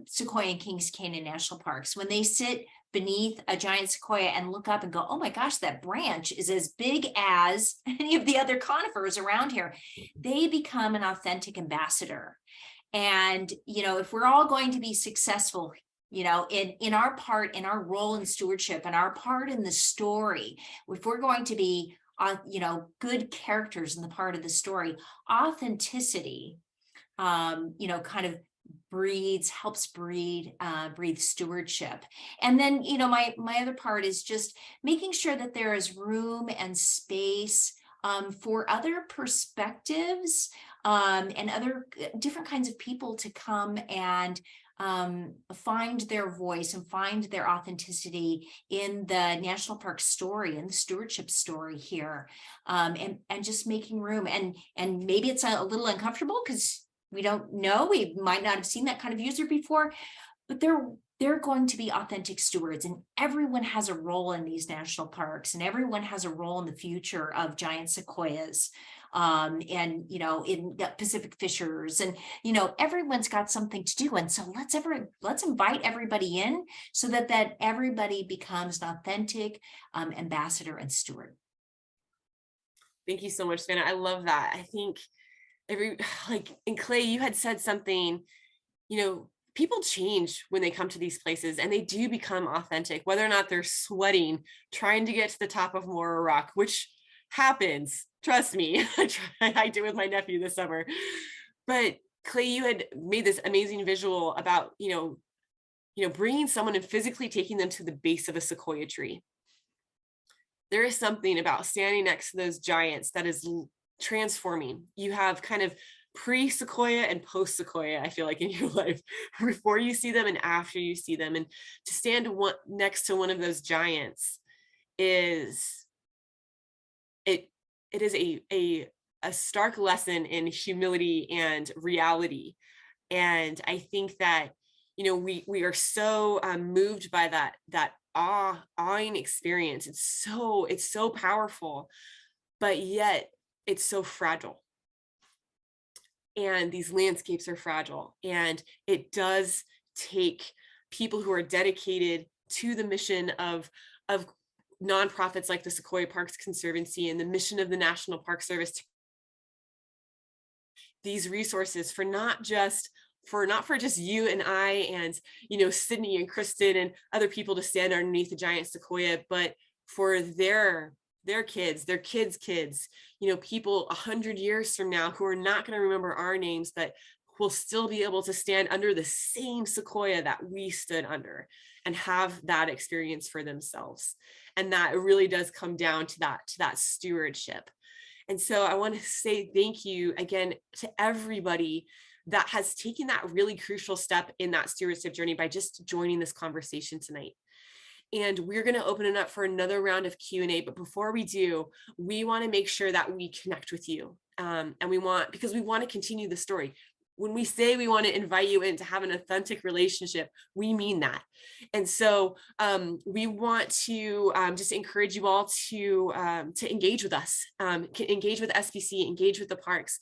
Sequoia and Kings Canyon National Parks. When they sit beneath a giant sequoia and look up and go, oh my gosh, that branch is as big as any of the other conifers around here, they become an authentic ambassador. And, you know, if we're all going to be successful, you know, in our part, in our role in stewardship and our part in the story, if we're going to be you know, good characters in the part of the story, authenticity, you know, kind of helps breed stewardship. And then, you know, my other part is just making sure that there is room and space for other perspectives and other different kinds of people to come and find their voice and find their authenticity in the national park story and the stewardship story here, and just making room. And maybe it's a little uncomfortable because we don't know, we might not have seen that kind of user before, but they're going to be authentic stewards, and everyone has a role in these national parks, and everyone has a role in the future of giant sequoias, and in the Pacific fishers, and everyone's got something to do. And so let's invite everybody in so that everybody becomes an authentic ambassador and steward.
Thank you so much, Savannah. I love that. I think and Clay, you had said something, people change when they come to these places, and they do become authentic, whether or not they're sweating, trying to get to the top of Mora Rock, which happens. Trust me, I hiked it with my nephew this summer. But Clay, you had made this amazing visual about, bringing someone and physically taking them to the base of a sequoia tree. There is something about standing next to those giants that is transforming. You have kind of pre-Sequoia and post-Sequoia, I feel like, in your life, before you see them and after you see them. And to stand next to one of those giants is a stark lesson in humility and reality. And I think that we are so moved by that awing experience. It's so powerful, but yet it's so fragile. And these landscapes are fragile, and it does take people who are dedicated to the mission of nonprofits like the Sequoia Parks Conservancy and the mission of the National Park Service to these resources for not for just you and I and Sydney and Kristen and other people to stand underneath the giant sequoia, but for their kids, their kids' kids, people 100 years from now who are not going to remember our names, but will still be able to stand under the same sequoia that we stood under and have that experience for themselves. And that really does come down to that stewardship. And so I want to say thank you again to everybody that has taken that really crucial step in that stewardship journey by just joining this conversation tonight. And we're going to open it up for another round of Q&A. But before we do, we want to make sure that we connect with you. Because we want to continue the story. When we say we want to invite you in to have an authentic relationship, we mean that. And so we want to just encourage you all to engage with us, engage with SPC, engage with the parks.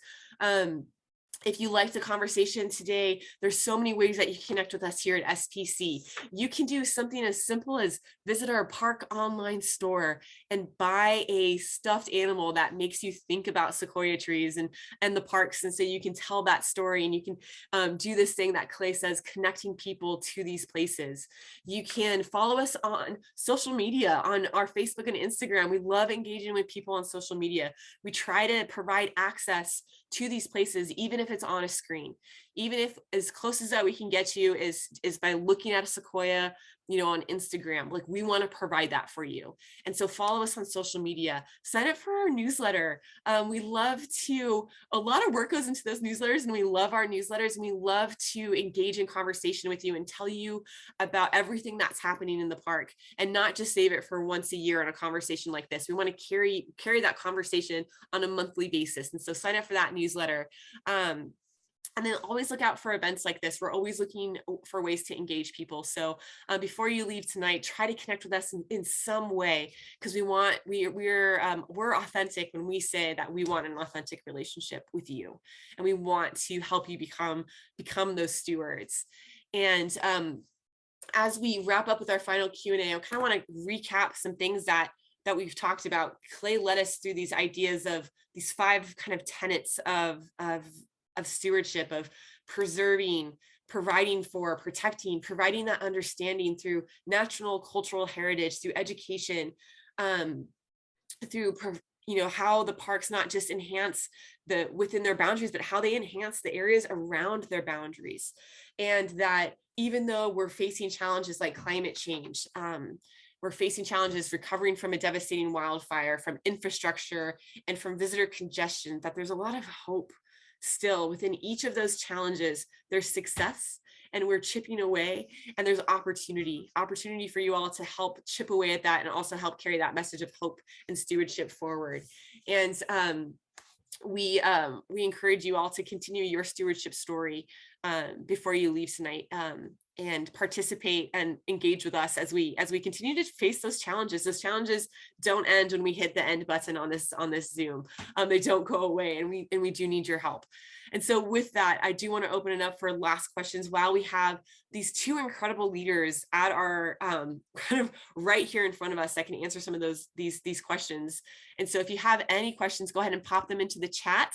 If you liked the conversation today, there's so many ways that you can connect with us here at SPC. You can do something as simple as visit our park online store and buy a stuffed animal that makes you think about sequoia trees and the parks. And so you can tell that story, and you can do this thing that Clay says, connecting people to these places. You can follow us on social media, on our Facebook and Instagram. We love engaging with people on social media. We try to provide access to these places, even if it's on a screen, even if as close as that we can get you is by looking at a sequoia, on Instagram. Like, we want to provide that for you. And so follow us on social media, sign up for our newsletter. We love a lot of work goes into those newsletters, and we love our newsletters, and we love to engage in conversation with you and tell you about everything that's happening in the park, and not just save it for once a year on a conversation like this. We want to carry that conversation on a monthly basis. And so sign up for that newsletter. And then always look out for events like this. We're always looking for ways to engage people. So before you leave tonight, try to connect with us in some way, because we're authentic when we say that we want an authentic relationship with you, and we want to help you become those stewards. And as we wrap up with our final Q&A, I kind of want to recap some things that we've talked about. Clay led us through these ideas of these 5 kind of tenets of stewardship, of preserving, providing for, protecting, providing that understanding through natural cultural heritage, through education, through how the parks not just enhance within their boundaries, but how they enhance the areas around their boundaries. And that even though we're facing challenges like climate change, we're facing challenges recovering from a devastating wildfire, from infrastructure, and from visitor congestion, that there's a lot of hope still within each of those challenges. There's success, and we're chipping away, and there's opportunity for you all to help chip away at that, and also help carry that message of hope and stewardship forward. And we encourage you all to continue your stewardship story before you leave tonight. and participate and engage with us as we continue to face those challenges. Those challenges don't end when we hit the end button on this Zoom. They don't go away, and we do need your help. And so with that, I do want to open it up for last questions while we have these two incredible leaders at our kind of right here in front of us that can answer some of these questions. And so if you have any questions, go ahead and pop them into the chat.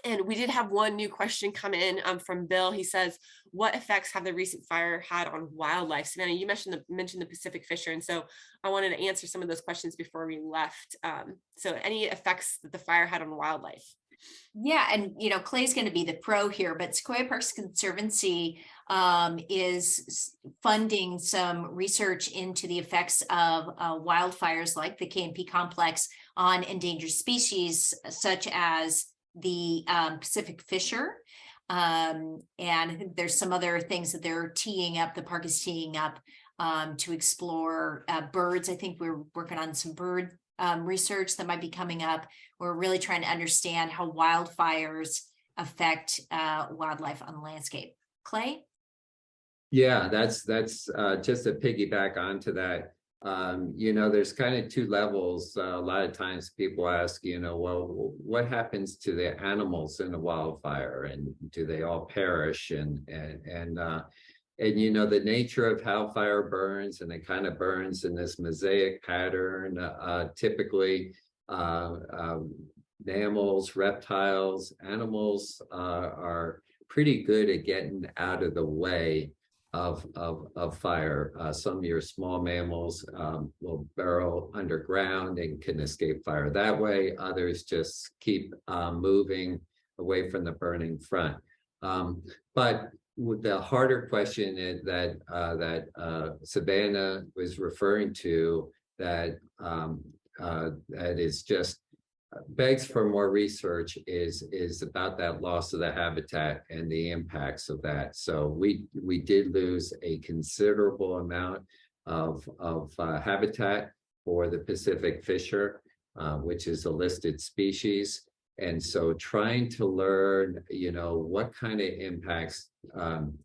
And we did have one new question come in from Bill. He says, what effects have the recent fire had on wildlife? Savannah, you mentioned the Pacific fisher. And so I wanted to answer some of those questions before we left. So any effects that the fire had on wildlife?
Yeah, and Clay's going to be the pro here, but Sequoia Parks Conservancy is funding some research into the effects of wildfires like the K&P complex on endangered species, such as the Pacific fisher. And there's some other things that they're teeing up, the park is teeing up to explore birds. I think we're working on some bird research that might be coming up. We're really trying to understand how wildfires affect wildlife on the landscape. Clay?
Yeah, that's just to piggyback onto that. There's kind of two levels. A lot of times people ask, well, what happens to the animals in a wildfire, and do they all perish? And the nature of how fire burns, and it kind of burns in this mosaic pattern. Typically, mammals, reptiles, animals are pretty good at getting out of the way of fire. Some of your small mammals will burrow underground and can escape fire that way. Others just keep moving away from the burning front. But the harder question is that Savannah was referring to, that is just begs for more research, is about that loss of the habitat and the impacts of that. So we did lose a considerable amount of habitat for the Pacific fisher, which is a listed species. And so trying to learn, what kind of impacts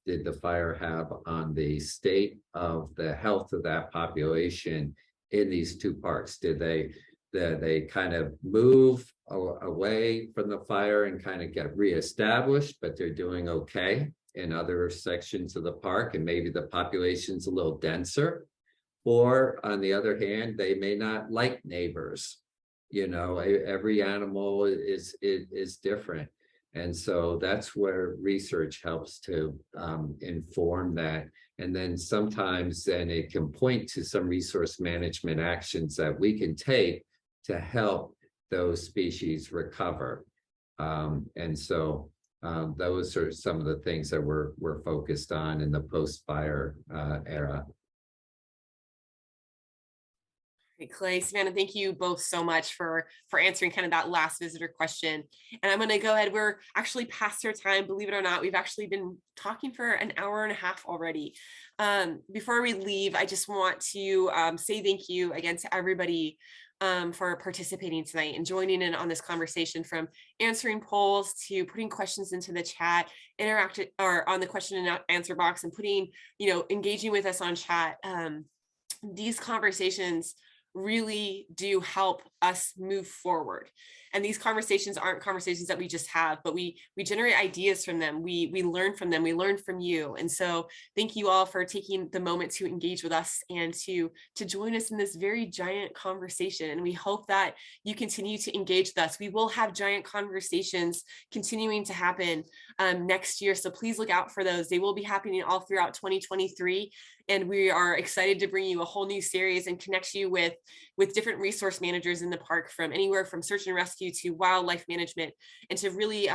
did the fire have on the state of the health of that population in these two parks? Did they kind of move away from the fire and kind of get reestablished, but they're doing okay in other sections of the park, and maybe the population's a little denser? Or on the other hand, they may not like neighbors. Every animal is different. And so that's where research helps to inform that. And then sometimes it can point to some resource management actions that we can take to help those species recover. And so those are some of the things that we're focused on in the post-fire era.
Clay, Savannah, thank you both so much for answering kind of that last visitor question. And I'm going to go ahead. We're actually past our time, believe it or not. We've actually been talking for an hour and a half already. Before we leave, I just want to say thank you again to everybody for participating tonight and joining in on this conversation, from answering polls to putting questions into the chat, interacting or on the question and answer box, and putting, engaging with us on chat. These conversations really do help us move forward. And these conversations aren't conversations that we just have, but we generate ideas from them. We learn from them. We learn from you. And so thank you all for taking the moment to engage with us and to join us in this very giant conversation. And we hope that you continue to engage with us. We will have giant conversations continuing to happen next year. So please look out for those. They will be happening all throughout 2023. And we are excited to bring you a whole new series and connect you with different resource managers in the park, from anywhere from search and rescue to wildlife management, and to really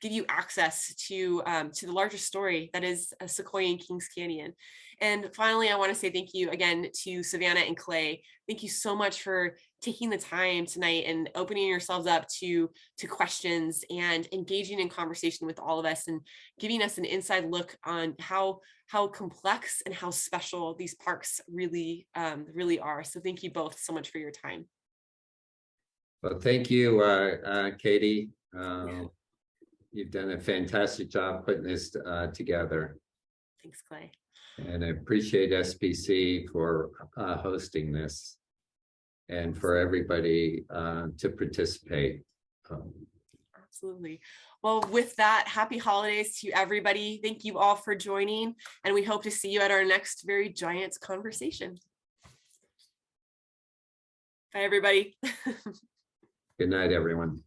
give you access to the larger story that is Sequoia and Kings Canyon. And finally, I want to say thank you again to Savannah and Clay. Thank you so much for taking the time tonight and opening yourselves up to questions and engaging in conversation with all of us, and giving us an inside look on how complex and how special these parks really are. So thank you both so much for your time.
Well, thank you, Katie. You've done a fantastic job putting this together.
Thanks, Clay.
And I appreciate SBC for hosting this and for everybody to participate.
Absolutely. Well, with that, happy holidays to everybody. Thank you all for joining, and we hope to see you at our next Very Giants conversation. Bye, everybody.
Good night, everyone.